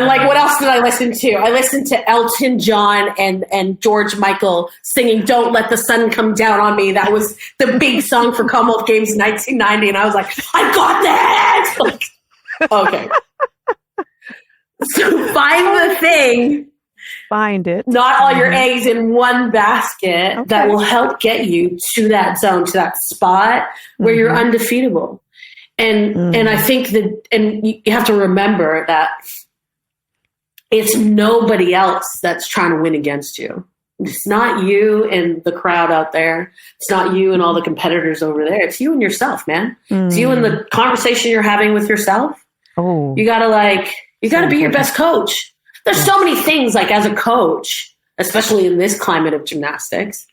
like, what else did I listen to? I listened to Elton John and George Michael singing "Don't Let the Sun Come Down on Me." That was the big song for Commonwealth Games 1990, and I was like, I got that. Like, okay. So find the thing. Find it. Not all your eggs in one basket that will help get you to that zone, to that spot where you're undefeatable. And I think that, and you have to remember that it's nobody else that's trying to win against you. It's not you and the crowd out there. It's not you and all the competitors over there. It's you and yourself, man. It's you and the conversation you're having with yourself. Oh, you gotta be your best coach. There's so many things, like as a coach, especially in this climate of gymnastics,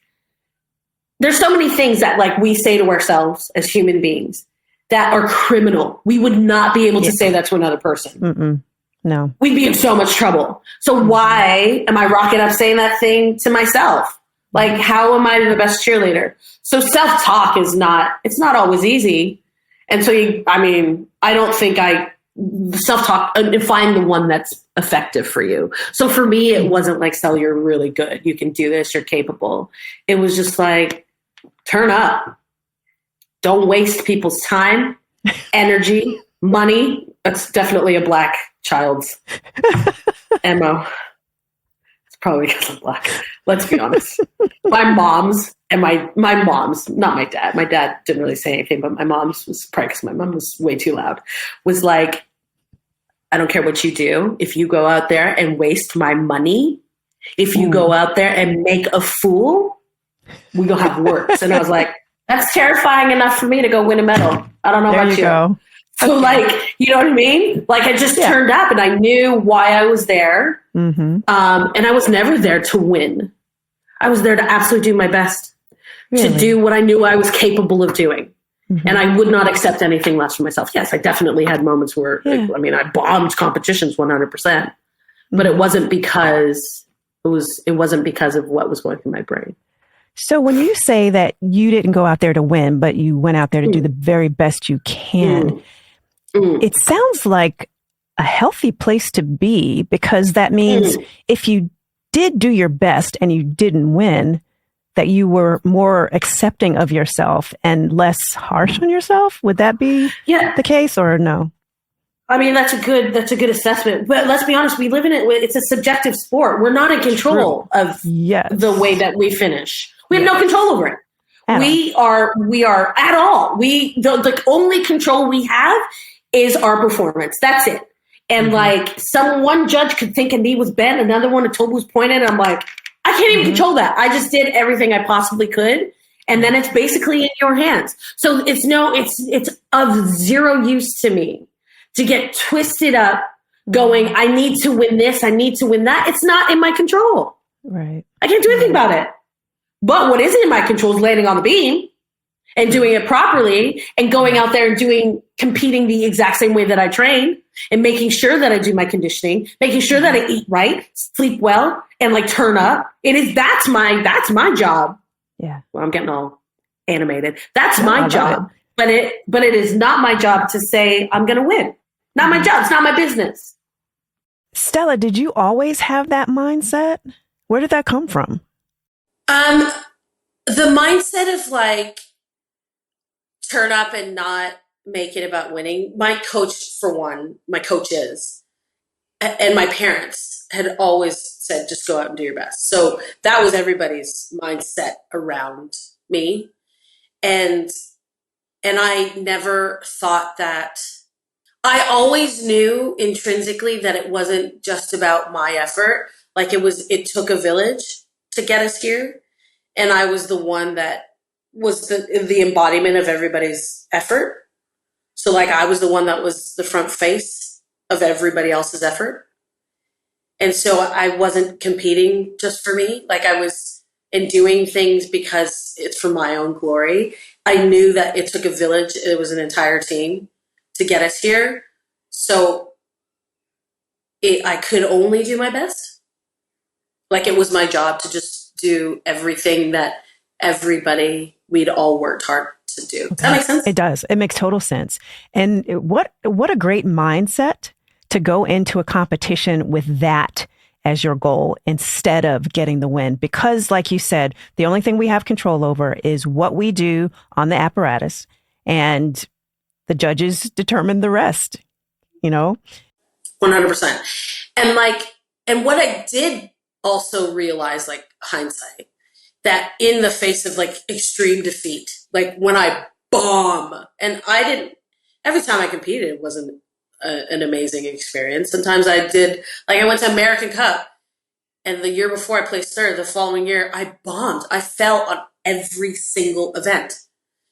there's so many things that like we say to ourselves as human beings that are criminal. We would not be able to say that to another person. No. We'd be in so much trouble. So why am I rocking up saying that thing to myself? Like, how am I the best cheerleader? So self-talk it's not always easy. And so, I don't think self-talk, find the one that's effective for you. So for me, it wasn't like, Stella, you're really good. You can do this. You're capable. It was just like, turn up. Don't waste people's time, energy, money. That's definitely a Black child's MO. It's probably because I'm Black. Let's be honest. My mom's and my mom's, not my dad. My dad didn't really say anything, but my mom's was probably because my mom was way too loud. Was like, I don't care what you do. If you go out there and waste my money, if you go out there and make a fool, we gonna have words. And I was like, that's terrifying enough for me to go win a medal. I don't know about you. Go. So like, you know what I mean? Like I just turned up and I knew why I was there. And I was never there to win. I was there to absolutely do my best, to do what I knew I was capable of doing. And I would not accept anything less for myself. Yes, I definitely had moments where, I bombed competitions 100%, but it wasn't because it wasn't because of what was going through my brain. So when you say that you didn't go out there to win, but you went out there to do the very best you can, it sounds like a healthy place to be, because that means if you did do your best and you didn't win, that you were more accepting of yourself and less harsh on yourself. Would that be the case, or no? I mean, that's a good assessment. But let's be honest, we live in it. It's a subjective sport. We're not in control of the way that we finish. We have no control over it. We are at all. The only control we have is our performance. That's it. And like one judge could think a knee was bent, another one a toe was pointed. I'm like, I can't even control that. I just did everything I possibly could. And then it's basically in your hands. So it's of zero use to me to get twisted up going, I need to win this, I need to win that. It's not in my control. Right. I can't do anything about it. But what is in my control is landing on the beam and doing it properly and going out there and competing the exact same way that I train and making sure that I do my conditioning, making sure that I eat right, sleep well, and like turn up. That's my job. Yeah. Well, I'm getting all animated. That's my job. But it is not my job to say I'm going to win. Not my job. It's not my business. Stella, did you always have that mindset? Where did that come from? The mindset of like turn up and not make it about winning. My coach, for one, my coaches and my parents had always said, just go out and do your best. So that was everybody's mindset around me. And I never thought that. I always knew intrinsically that it wasn't just about my effort. Like it took a village to get us here. And I was the one that was the embodiment of everybody's effort. So like I was the one that was the front face of everybody else's effort. And so I wasn't competing just for me. Like I was doing things because it's for my own glory. I knew that it took a village. It was an entire team to get us here. So I could only do my best. Like it was my job to just do everything that we'd all worked hard to do. Does that make sense? It does. It makes total sense. And what a great mindset to go into a competition with that as your goal instead of getting the win. Because like you said, the only thing we have control over is what we do on the apparatus, and the judges determine the rest, 100%. And what I did also realize, like hindsight, that in the face of like extreme defeat, like when I bomb, and every time I competed, it wasn't an amazing experience. Sometimes I went to American Cup, and the year before I placed third, the following year I bombed. I fell on every single event.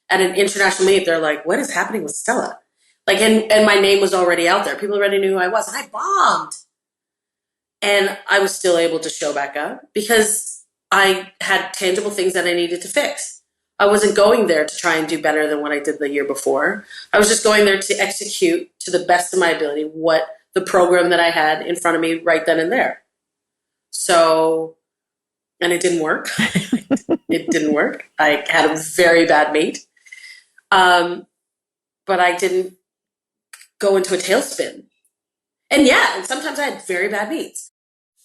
At an international meet, they're like, what is happening with Stella? Like, and my name was already out there. People already knew who I was, and I bombed. And I was still able to show back up because I had tangible things that I needed to fix. I wasn't going there to try and do better than what I did the year before. I was just going there to execute to the best of my ability what the program that I had in front of me right then and there. So, and it didn't work. It didn't work. I had a very bad meet. But I didn't go into a tailspin. And sometimes I had very bad meets.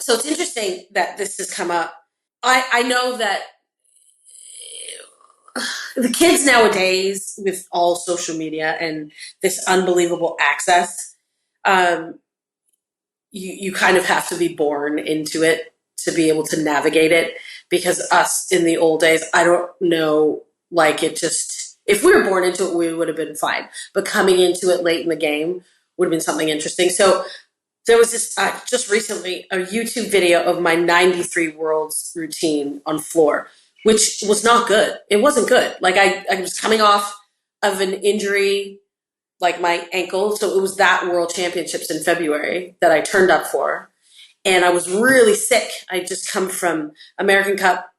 So it's interesting that this has come up. I know that the kids nowadays, with all social media and this unbelievable access, you kind of have to be born into it to be able to navigate it. Because us in the old days, I don't know, like it just, if we were born into it, we would have been fine. But coming into it late in the game would have been something interesting. So there was this, just recently, a YouTube video of my 93 Worlds routine on floor, which was not good. It wasn't good. Like I was coming off of an injury, like my ankle. So it was that World Championships in February that I turned up for. And I was really sick. I just come from American Cup,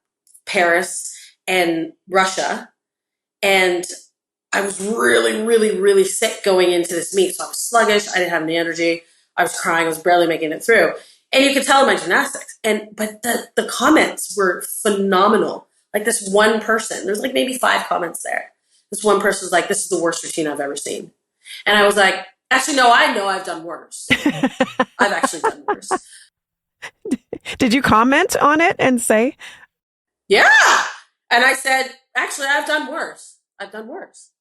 Paris, and Russia. And I was really, really, really sick going into this meet. So I was sluggish. I didn't have any energy. I was crying. I was barely making it through. And you could tell in my gymnastics. But the comments were phenomenal. Like this one person, there's like maybe 5 comments there. This one person was like, this is the worst routine I've ever seen. And I was like, actually, no, I know I've done worse. I've actually done worse. Did you comment on it and say? Yeah. And I said, actually, I've done worse. I've done worse.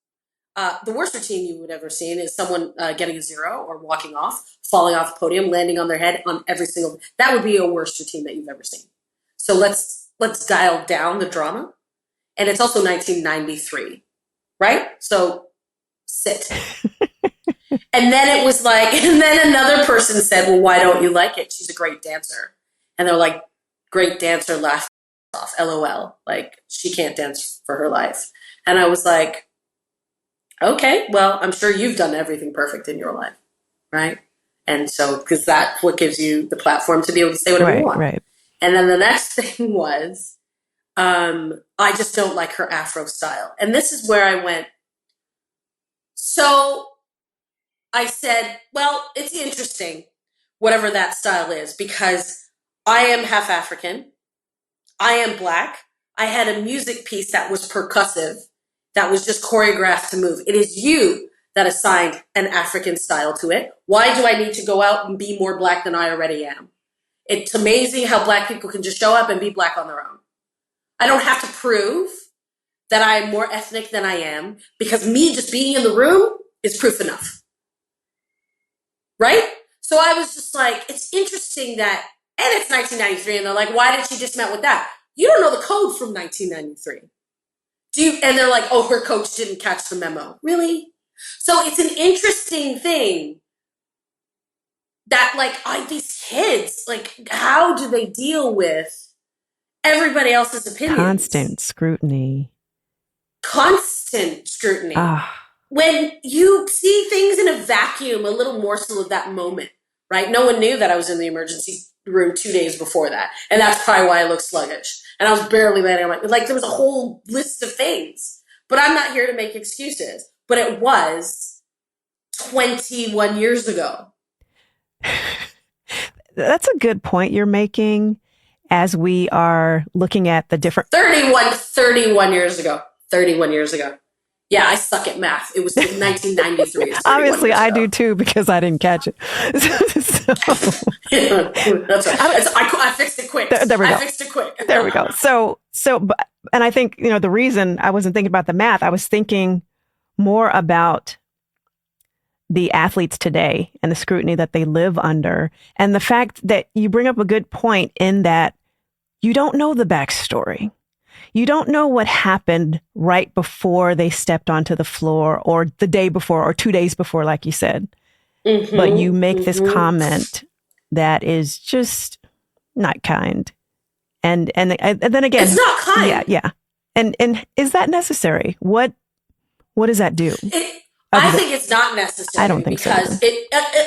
The worst routine you would ever seen is someone getting a 0 or walking off, falling off the podium, landing on their head on every single. That would be a worst routine that you've ever seen. So let's dial down the drama. And it's also 1993, right? So sit. And then it was like, and then another person said, well, why don't you like it? She's a great dancer. And they're like, great dancer, laugh off, LOL. Like, she can't dance for her life. And I was like, okay, well, I'm sure you've done everything perfect in your life, right? And so, because that's what gives you the platform to be able to say whatever you want. Right. And then the next thing was, I just don't like her Afro style. And this is where I went. So I said, well, it's interesting, whatever that style is, because I am half African. I am Black. I had a music piece that was percussive, that was just choreographed to move. It is you that assigned an African style to it. Why do I need to go out and be more Black than I already am? It's amazing how Black people can just show up and be Black on their own. I don't have to prove that I'm more ethnic than I am, because me just being in the room is proof enough. Right? So I was just like, it's interesting that, and it's 1993, and they're like, why did she dismount with that? You don't know the code from 1993. And they're like, oh, her coach didn't catch the memo. Really? So it's an interesting thing that, like, these kids, like, how do they deal with everybody else's opinions? Constant scrutiny. When you see things in a vacuum, a little morsel of that moment, right? No one knew that I was in the emergency room 2 days before that. And that's probably why I looked sluggish. And I was barely landing on my, like, there was a whole list of things. But I'm not here to make excuses. But it was 21 years ago. That's a good point you're making as we are looking at the different... 31 years ago. 31 years ago. Yeah, I suck at math. It was 1993. Obviously, I do too, because I didn't catch it. Yeah, that's right. I fixed it quick. There we go. I fixed it quick. There we go. And I think, the reason I wasn't thinking about the math, I was thinking more about the athletes today and the scrutiny that they live under. And the fact that you bring up a good point in that you don't know the backstory. You don't know what happened right before they stepped onto the floor, or the day before, or 2 days before, like you said. Mm-hmm, but you make this comment that is just not kind. And then again, it's not kind. Yeah. And is that necessary? What does that do? I think it's not necessary. I don't think because so.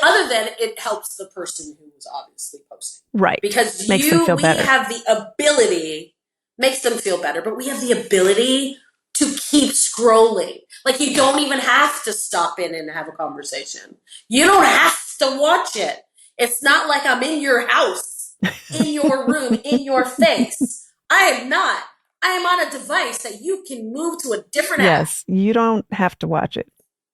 Other than it helps the person who was obviously posting. Right. Because makes them feel better. Have the ability, makes them feel better, but we have the ability to keep scrolling. Like, you don't even have to stop in and have a conversation. You don't have to watch it. It's not like I'm in your house, in your room, in your face. I am not. I am on a device that you can move to a different app. Yes, you don't have to watch it.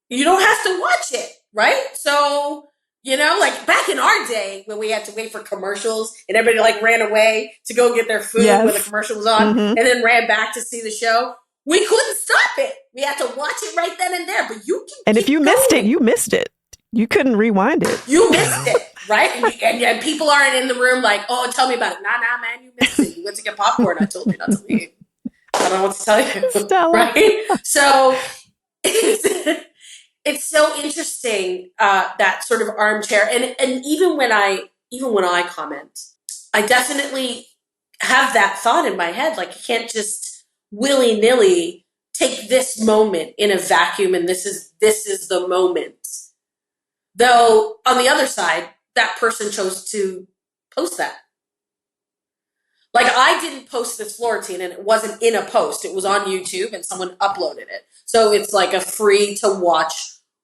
You don't have to watch it, right? So, like back in our day when we had to wait for commercials and everybody like ran away to go get their food when the commercial was on, and then ran back to see the show, we couldn't stop it. We had to watch it right then and there, but you can. And if you missed it, you missed it. You couldn't rewind it. You missed it, right? And people aren't in the room like, oh, tell me about it. Nah, man, you missed it. You went to get popcorn. I told you not to leave. I don't know what to tell you. Stella. Right? So it's so interesting, that sort of armchair. And even when I comment, I definitely have that thought in my head. Like, you can't just willy-nilly take this moment in a vacuum and this is the moment. Though, on the other side, that person chose to post that. Like, I didn't post this floor routine, and it wasn't in a post. It was on YouTube, and someone uploaded it. So it's like a free to watch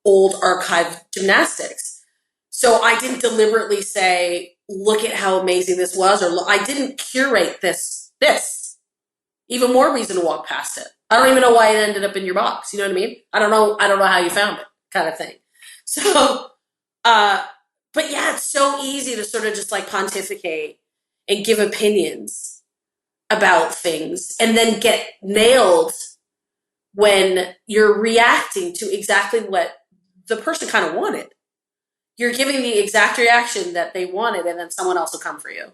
old archived gymnastics. So I didn't deliberately say, look at how amazing this was, or I didn't curate this. Even more reason to walk past it. I don't even know why it ended up in your box. You know what I mean? I don't know how you found it, kind of thing. So, but yeah, it's so easy to sort of just like pontificate and give opinions about things and then get nailed when you're reacting to exactly what the person kind of wanted. You're giving the exact reaction that they wanted, and then someone else will come for you.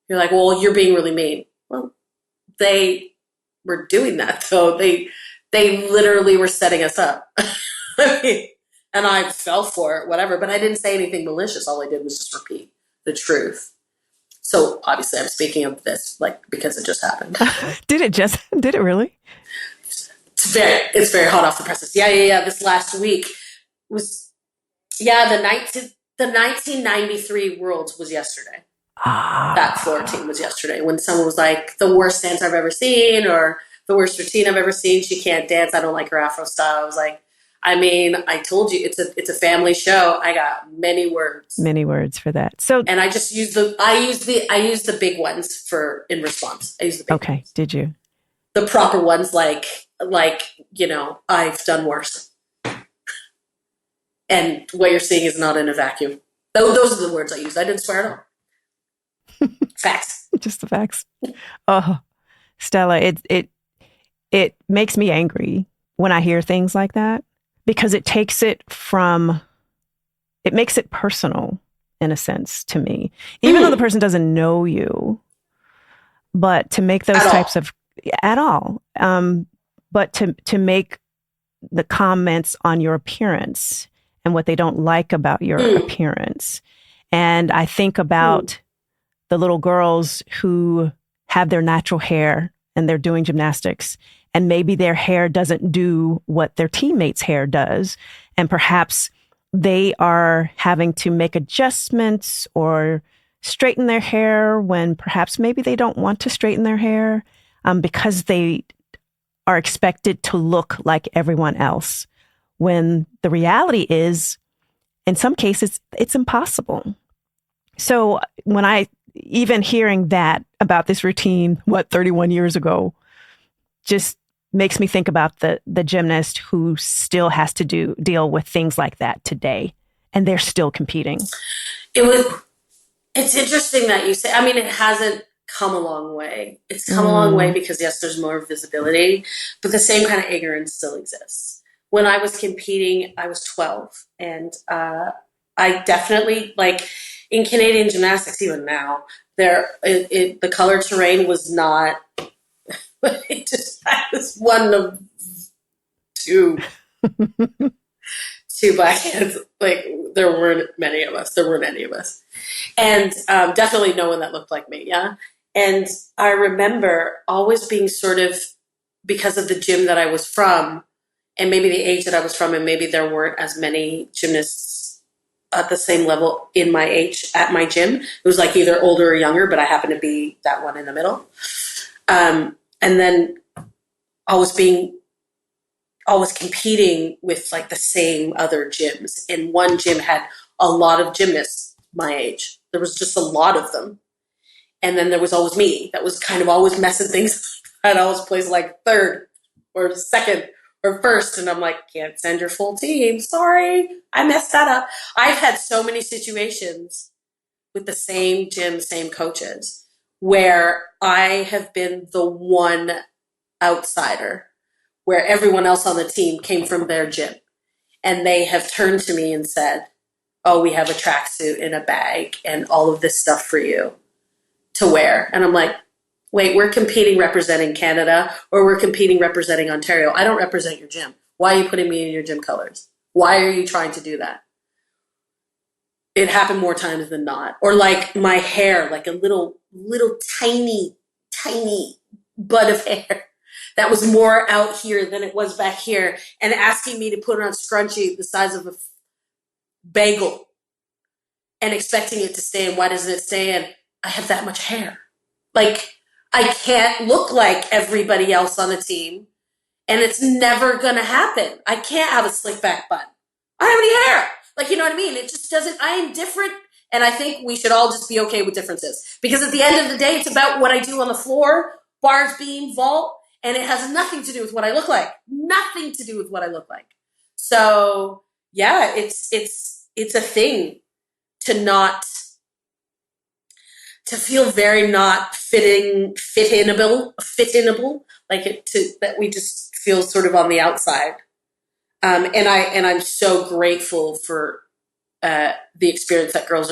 You're like, well, you're being really mean. Well, they were doing that, though. They literally were setting us up. I mean, and I fell for it, whatever, but I didn't say anything malicious. All I did was just repeat the truth. So obviously I'm speaking of this like because it just happened. Did it really? It's very hot off the presses. Yeah. This last week was, the 1993 Worlds was yesterday. That floor routine was yesterday, when someone was like, the worst dance I've ever seen, or the worst routine I've ever seen. She can't dance. I don't like her Afro style. I was like, I mean, I told you it's a family show. I got many words. Many words for that. So, and I just used the big ones in response. I used the big ones. Did you? The proper ones, like I've done worse. And what you're seeing is not in a vacuum. Those are the words I used. I didn't swear at all. Facts. Just the facts. Oh, Stella, it makes me angry when I hear things like that, because it makes it personal in a sense to me, even though the person doesn't know you. But to make those types of at all, but to make the comments on your appearance and what they don't like about your appearance. And I think about the little girls who have their natural hair and they're doing gymnastics, and maybe their hair doesn't do what their teammates' hair does. And perhaps they are having to make adjustments or straighten their hair when perhaps maybe they don't want to straighten their hair because they are expected to look like everyone else. When the reality is, in some cases, it's impossible. So when even hearing that about this routine, 31 years ago, just makes me think about the gymnast who still has to deal with things like that today, and they're still competing. It's interesting that you say, I mean, it hasn't come a long way. It's come a long way because, yes, there's more visibility, but the same kind of ignorance still exists. When I was competing, I was 12, and I definitely, like, in Canadian gymnastics, even now, the color terrain was not, I was one of two black kids. Like, there weren't many of us. There weren't any of us. And definitely no one that looked like me, yeah? And I remember always being sort of, because of the gym that I was from, and maybe the age that I was from, and maybe there weren't as many gymnasts at the same level in my age at my gym. It was like either older or younger, but I happened to be that one in the middle. And then always competing with like the same other gyms. And one gym had a lot of gymnasts my age. There was just a lot of them. And then there was always me that was kind of always messing things. I'd always place like third or second or first. And I'm like, can't send your full team. Sorry, I messed that up. I've had so many situations with the same gym, same coaches, where I have been the one outsider, where everyone else on the team came from their gym. And they have turned to me and said, oh, we have a tracksuit and a bag and all of this stuff for you to wear. And I'm like, wait, we're competing representing Canada, or we're competing representing Ontario. I don't represent your gym. Why are you putting me in your gym colors? Why are you trying to do that? It happened more times than not. Or like my hair, like a little tiny bud of hair that was more out here than it was back here, and asking me to put on a scrunchie the size of a bagel and expecting it to stay in. Why doesn't it stay in? I have that much hair. Like, I can't look like everybody else on the team, and it's never going to happen. I can't have a slick back bun. I don't have any hair. Like, you know what I mean? It just doesn't, I am different. And I think we should all just be okay with differences, because at the end of the day, it's about what I do on the floor, bars, beam, vault, and it has nothing to do with what I look like. Nothing to do with what I look like. So yeah, it's a thing to not, to feel very not fitinable, like that we just feel sort of on the outside. And I'm so grateful for the experience that girls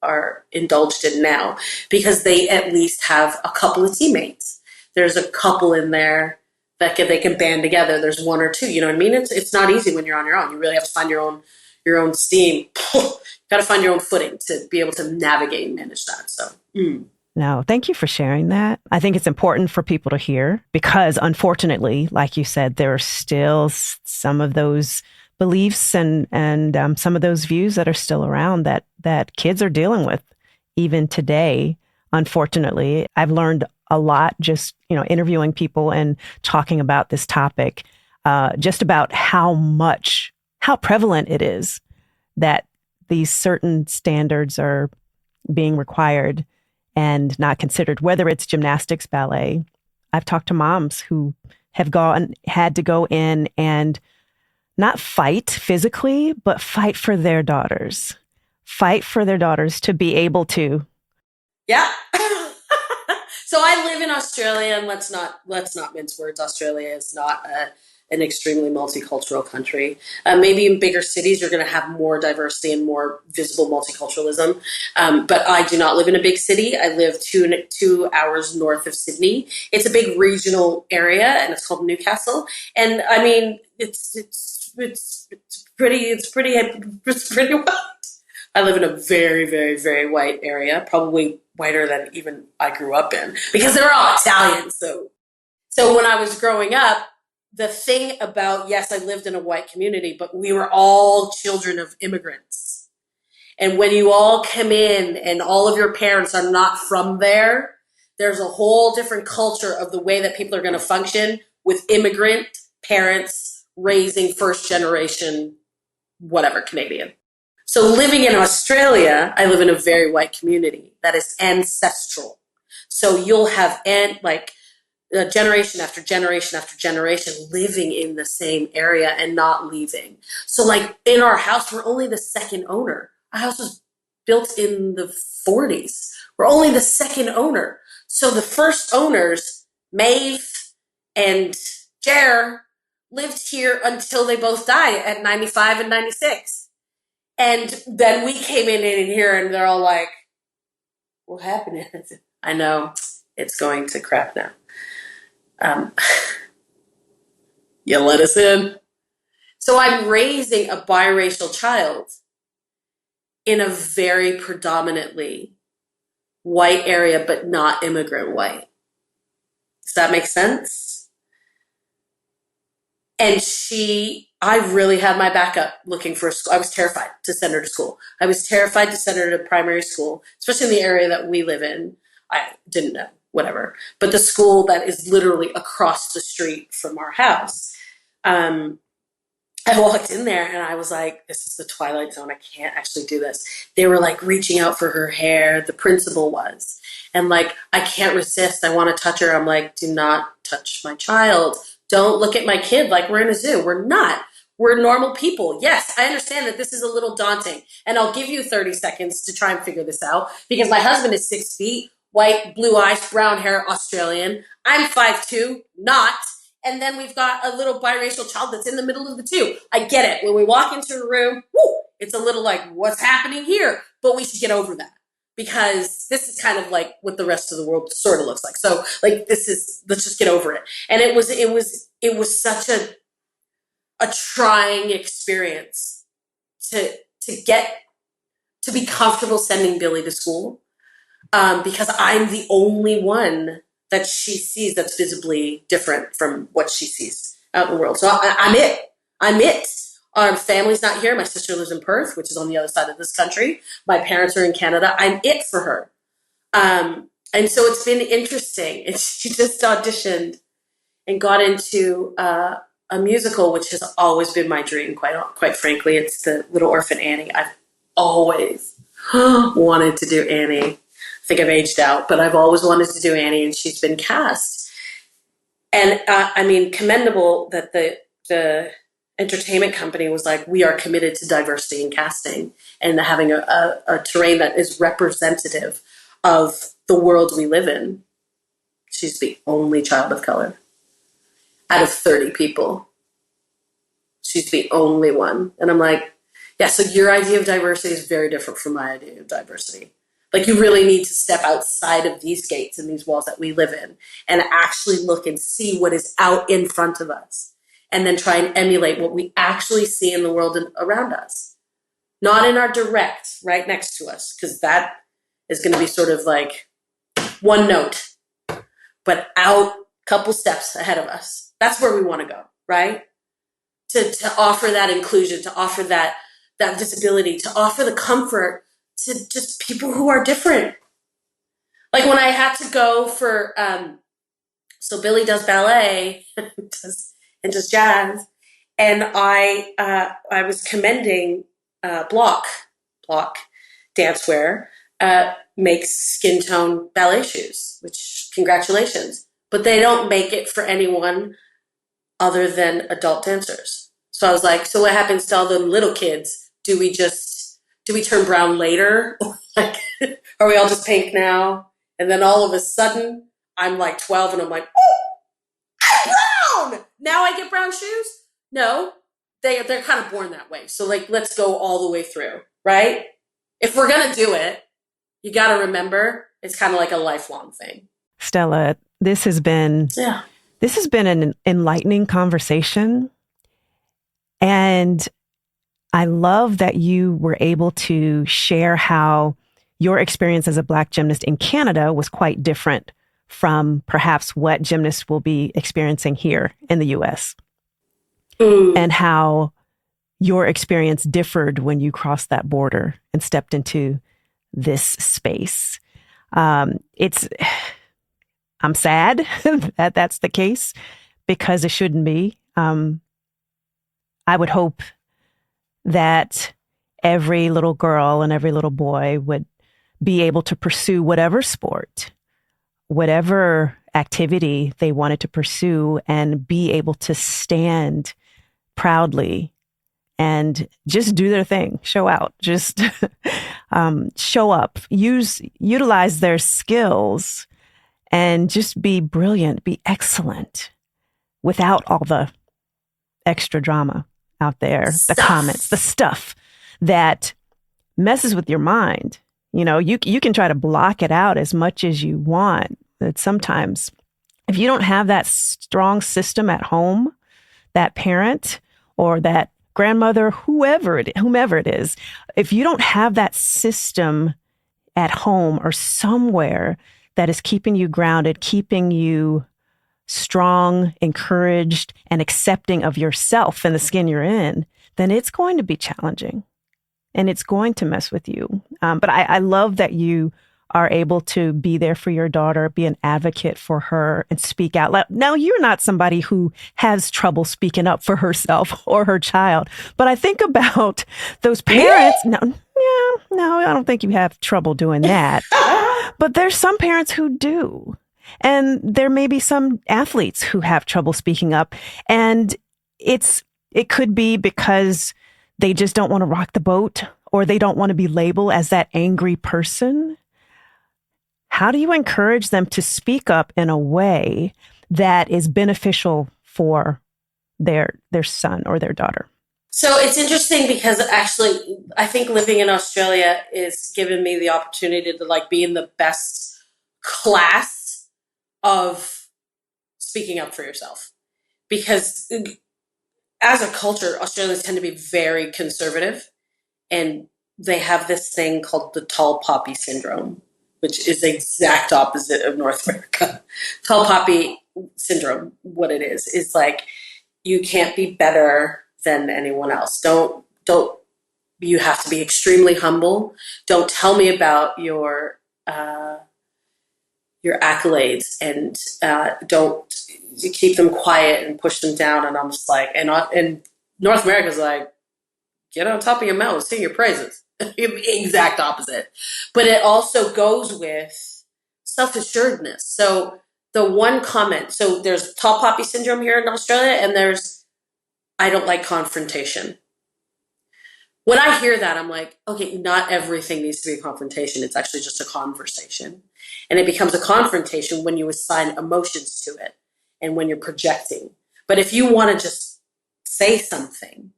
are indulged in now, because they at least have a couple of teammates. There's a couple in there that they can band together. There's one or two. You know what I mean? It's not easy when you're on your own. You really have to find your own steam. Got to find your own footing to be able to navigate and manage that. So. No, thank you for sharing that. I think it's important for people to hear, because unfortunately, like you said, there are still some of those beliefs and some of those views that are still around that kids are dealing with even today. Unfortunately, I've learned a lot just, interviewing people and talking about this topic, just about how prevalent it is that these certain standards are being required and not considered, whether it's gymnastics, ballet. I've talked to moms who have had to go in and not fight physically, but fight for their daughters. Fight for their daughters to be able to. Yeah. So I live in Australia, and let's not mince words. Australia is not an extremely multicultural country. Maybe in bigger cities, you're going to have more diversity and more visible multiculturalism. But I do not live in a big city. I live 2 hours north of Sydney. It's a big regional area, and it's called Newcastle. And I mean, it's pretty white. I live in a very, very, very white area, probably whiter than even I grew up in, because they're all Italian. So when I was growing up, the thing about, yes, I lived in a white community, but we were all children of immigrants. And when you all come in and all of your parents are not from there, there's a whole different culture of the way that people are going to function with immigrant parents raising first generation, whatever, Canadian. So living in Australia, I live in a very white community that is ancestral. So you'll have generation after generation after generation living in the same area and not leaving. So like in our house, we're only the second owner. Our house was built in the 40s. We're only the second owner. So the first owners, Maeve and Jer, lived here until they both died at 95 and 96. And then we came in here and they're all like, what happened? I know, it's going to crap now. You let us in. So I'm raising a biracial child in a very predominantly white area, but not immigrant white. Does that make sense? And I really had my back up looking for a school. I was terrified to send her to school. I was terrified to send her to primary school, especially in the area that we live in. I didn't know, whatever. But the school that is literally across the street from our house, I walked in there and I was like, this is the twilight zone. I can't actually do this. They were like reaching out for her hair. The principal was. And like, I can't resist. I want to touch her. I'm like, do not touch my child. Don't look at my kid like we're in a zoo. We're not. We're normal people. Yes, I understand that this is a little daunting. And I'll give you 30 seconds to try and figure this out, because my husband is 6 feet, white, blue eyes, brown hair, Australian. I'm 5'2", not. And then we've got a little biracial child that's in the middle of the two. I get it. When we walk into a room, it's a little like, what's happening here? But we should get over that, because this is kind of like what the rest of the world sort of looks like. So like, let's just get over it. And it was such a trying experience to be comfortable sending Billie to school, because I'm the only one that she sees that's visibly different from what she sees out in the world. So I'm it. Our family's not here. My sister lives in Perth, which is on the other side of this country. My parents are in Canada. I'm it for her. And so it's been interesting. And she just auditioned and got into a musical, which has always been my dream, quite frankly. It's the Little Orphan Annie. I've always wanted to do Annie. I think I've aged out, but I've always wanted to do Annie, and she's been cast. And I mean, commendable that the entertainment company was like, we are committed to diversity in casting and having a terrain that is representative of the world we live in. She's the only child of color out of 30 people. She's the only one. And I'm like, yeah, so your idea of diversity is very different from my idea of diversity. Like, you really need to step outside of these gates and these walls that we live in and actually look and see what is out in front of us, and then try and emulate what we actually see in the world around us. Not in our direct, right next to us, because that is going to be sort of like one note, but out a couple steps ahead of us. That's where we want to go, right? To offer that inclusion, to offer that visibility, to offer the comfort to just people who are different. Like when I had to go for, so Billie does ballet and does jazz, and I was commending Block Dancewear makes skin tone ballet shoes, which congratulations, but they don't make it for anyone other than adult dancers. So I was like, so what happens to all the little kids? Do we turn brown later? Like, are we all just pink now? And then all of a sudden, I'm like 12 and I'm like, oh, I'm brown! Now I get brown shoes? No, they're kind of born that way. So like, let's go all the way through, right? If we're going to do it, you got to remember, it's kind of like a lifelong thing. Stella, this has been an enlightening conversation. And I love that you were able to share how your experience as a Black gymnast in Canada was quite different from perhaps what gymnasts will be experiencing here in the US. And how your experience differed when you crossed that border and stepped into this space. I'm sad that that's the case, because it shouldn't be. I would hope that every little girl and every little boy would be able to pursue whatever sport, whatever activity they wanted to pursue, and be able to stand proudly and just do their thing, show out, just show up, utilize their skills, and just be brilliant, be excellent without all the extra drama out there, the comments, the stuff that messes with your mind. You know, you can try to block it out as much as you want, but sometimes if you don't have that strong system at home, that parent or that grandmother, whomever it is, if you don't have that system at home or somewhere that is keeping you grounded, keeping you strong, encouraged, and accepting of yourself and the skin you're in, then it's going to be challenging and it's going to mess with you. But I love that you are able to be there for your daughter, be an advocate for her, and speak out loud. Now, you're not somebody who has trouble speaking up for herself or her child, but I think about those parents. No, I don't think you have trouble doing that. But there's some parents who do. And there may be some athletes who have trouble speaking up. And it could be because they just don't want to rock the boat, or they don't want to be labeled as that angry person. How do you encourage them to speak up in a way that is beneficial for their son or their daughter? So it's interesting because actually, I think living in Australia is giving me the opportunity to like be in the best class of speaking up for yourself. Because as a culture, Australians tend to be very conservative, and they have this thing called the tall poppy syndrome, which is the exact opposite of North America. Tall poppy syndrome, what it is like, you can't be better than anyone else. Don't, you have to be extremely humble. Don't tell me about your your accolades and don't you keep them quiet and push them down. And I'm just like, and North America's like, get on top of your mountain, sing your praises. Exact opposite. But it also goes with self-assuredness. So the one comment, so there's tall poppy syndrome here in Australia, and there's I don't like confrontation. When I hear that, I'm like, okay, not everything needs to be a confrontation. It's actually just a conversation. And it becomes a confrontation when you assign emotions to it and when you're projecting. But if you want to just say something,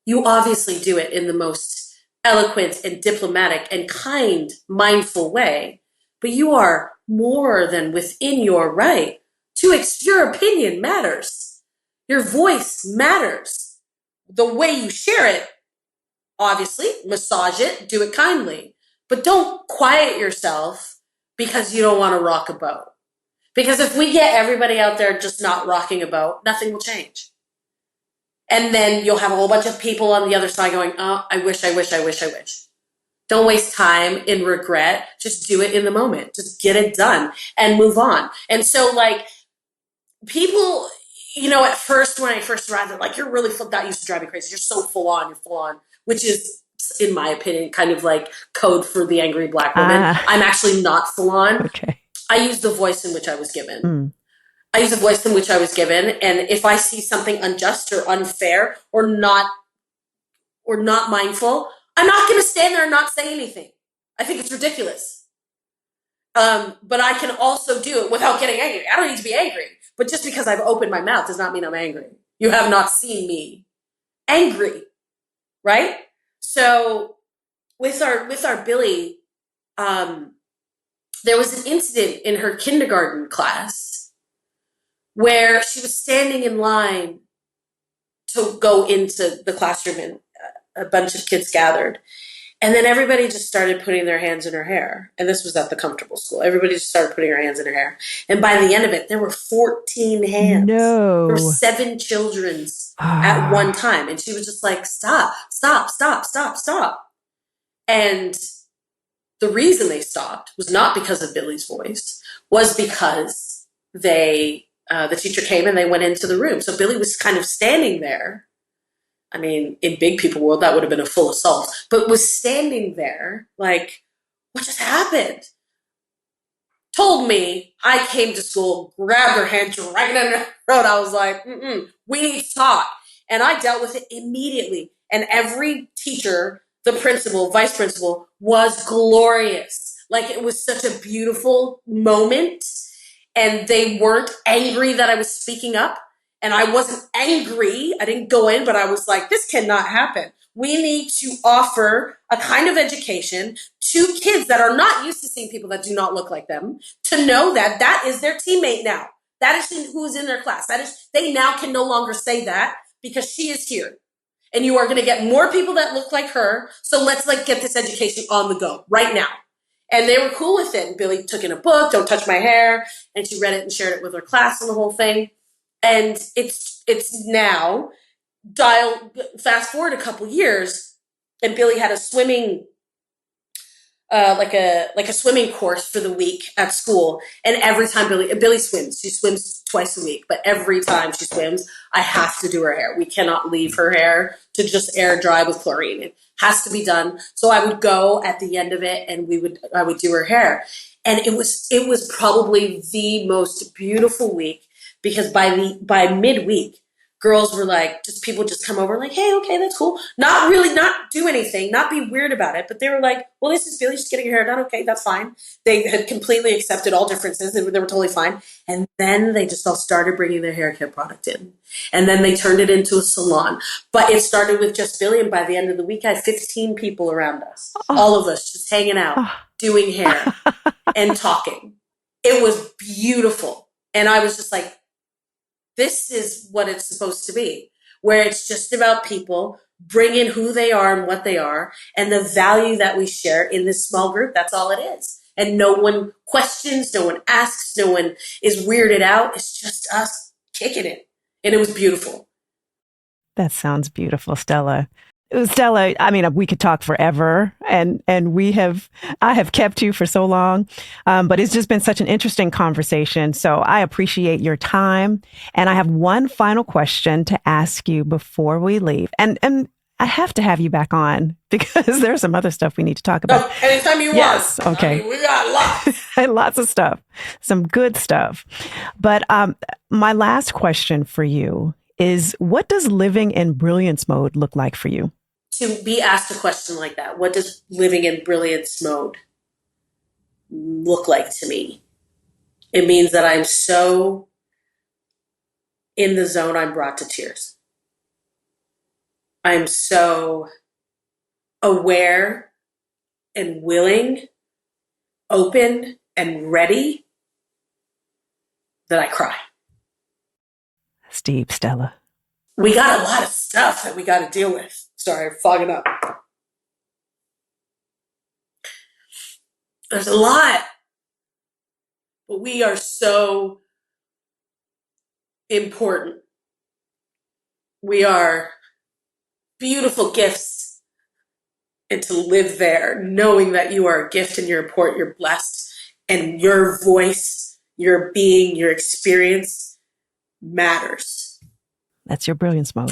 you obviously do it in the most eloquent and diplomatic and kind, mindful way. But you are more than within your right to your opinion matters. Your voice matters. The way you share it, obviously, massage it, do it kindly. But don't quiet yourself because you don't want to rock a boat. Because if we get everybody out there just not rocking a boat, nothing will change. And then you'll have a whole bunch of people on the other side going, oh, I wish. Don't waste time in regret. Just do it in the moment. Just get it done and move on. And so, like, people, at first, when I first arrived, they're like, you're really that used to drive me crazy. You're so full on, which is, in my opinion, kind of like code for the angry Black woman. I'm actually not full on. Okay. I use the voice in which I was given. I use the voice in which I was given. And if I see something unjust or unfair or not mindful, I'm not going to stand there and not say anything. I think it's ridiculous. But I can also do it without getting angry. I don't need to be angry. But just because I've opened my mouth does not mean I'm angry. You have not seen me angry, right? So with our Billie, there was an incident in her kindergarten class where she was standing in line to go into the classroom and a bunch of kids gathered. And then everybody just started putting their hands in her hair. And this was at the comfortable school. Everybody just started putting their hands in her hair. And by the end of it, there were 14 hands. No. There were 7 children's at one time. And she was just like, stop. And the reason they stopped was not because of Billie's voice, was because the teacher came and they went into the room. So Billie was kind of standing there. I mean, in big people world, that would have been a full assault, but was standing there like, what just happened? Told me, I came to school, grabbed her hand, dragged it down the road. I was like, we need to talk. And I dealt with it immediately. And every teacher, the principal, vice principal, was glorious. Like, it was such a beautiful moment. And they weren't angry that I was speaking up. And I wasn't angry. I didn't go in, but I was like, this cannot happen. We need to offer a kind of education to kids that are not used to seeing people that do not look like them, to know that that is their teammate now. That is who is in their class. They now can no longer say that because she is here. And you are going to get more people that look like her. So let's get this education on the go right now. And they were cool with it. And Billie took in a book, Don't Touch My Hair, and she read it and shared it with her class and the whole thing. And it's now fast forward a couple years, and Billie had a swimming, like a swimming course for the week at school. And every time Billie swims, she swims twice a week, but every time she swims, I have to do her hair. We cannot leave her hair to just air dry with chlorine. It has to be done. So I would go at the end of it, and I would do her hair. And it was probably the most beautiful week. Because by midweek, girls were like, people just come over like, hey, okay, that's cool. Not do anything, not be weird about it. But they were like, well, this is Billie, she's getting her hair done. Okay, that's fine. They had completely accepted all differences. They were totally fine. And then they just all started bringing their hair care product in. And then they turned it into a salon. But it started with just Billie. And by the end of the week, I had 15 people around us. All of us just hanging out, doing hair and talking. It was beautiful. And I was just like, this is what it's supposed to be, where it's just about people bringing who they are and what they are and the value that we share in this small group. That's all it is. And no one questions, no one asks, no one is weirded out. It's just us kicking it. And it was beautiful. That sounds beautiful, Stella. Stella, I mean, we could talk forever, and I have kept you for so long, but it's just been such an interesting conversation. So I appreciate your time, and I have one final question to ask you before we leave, and I have to have you back on because there's some other stuff we need to talk about. Oh, anytime you yes, want. Okay. I mean, we got lots. Lots of stuff, some good stuff. But my last question for you is, what does living in brilliance mode look like for you? To be asked a question like that, what does living in brilliance mode look like to me? It means that I'm so in the zone, I'm brought to tears. I'm so aware and willing, open and ready that I cry. That's deep, Stella. We got a lot of stuff that we got to deal with. Sorry, fogging up. There's a lot. But we are so important. We are beautiful gifts. And to live there, knowing that you are a gift and you're important, you're blessed, and your voice, your being, your experience matters. That's your brilliance mode.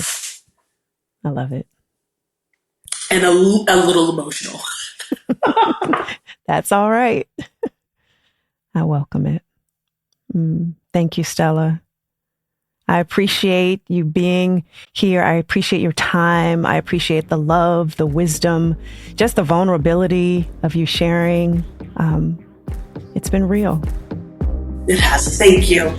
I love it. And a little emotional. That's all right. I welcome it. Thank you, Stella. I appreciate you being here. I appreciate your time. I appreciate the love, the wisdom, just the vulnerability of you sharing. It's been real. It has. Thank you.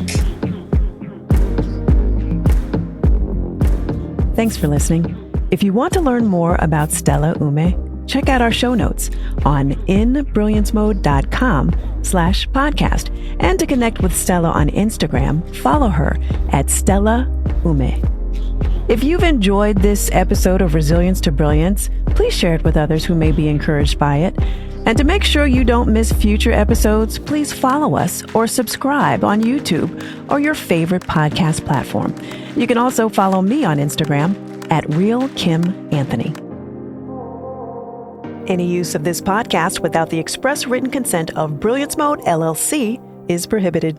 Thanks for listening. If you want to learn more about Stella Umeh, check out our show notes on inbrilliancemode.com/podcast. And to connect with Stella on Instagram, follow her at Stella Umeh. If you've enjoyed this episode of Resilience to Brilliance, please share it with others who may be encouraged by it. And to make sure you don't miss future episodes, please follow us or subscribe on YouTube or your favorite podcast platform. You can also follow me on Instagram at RealKimAnthony. Any use of this podcast without the express written consent of Brilliance Mode, LLC is prohibited.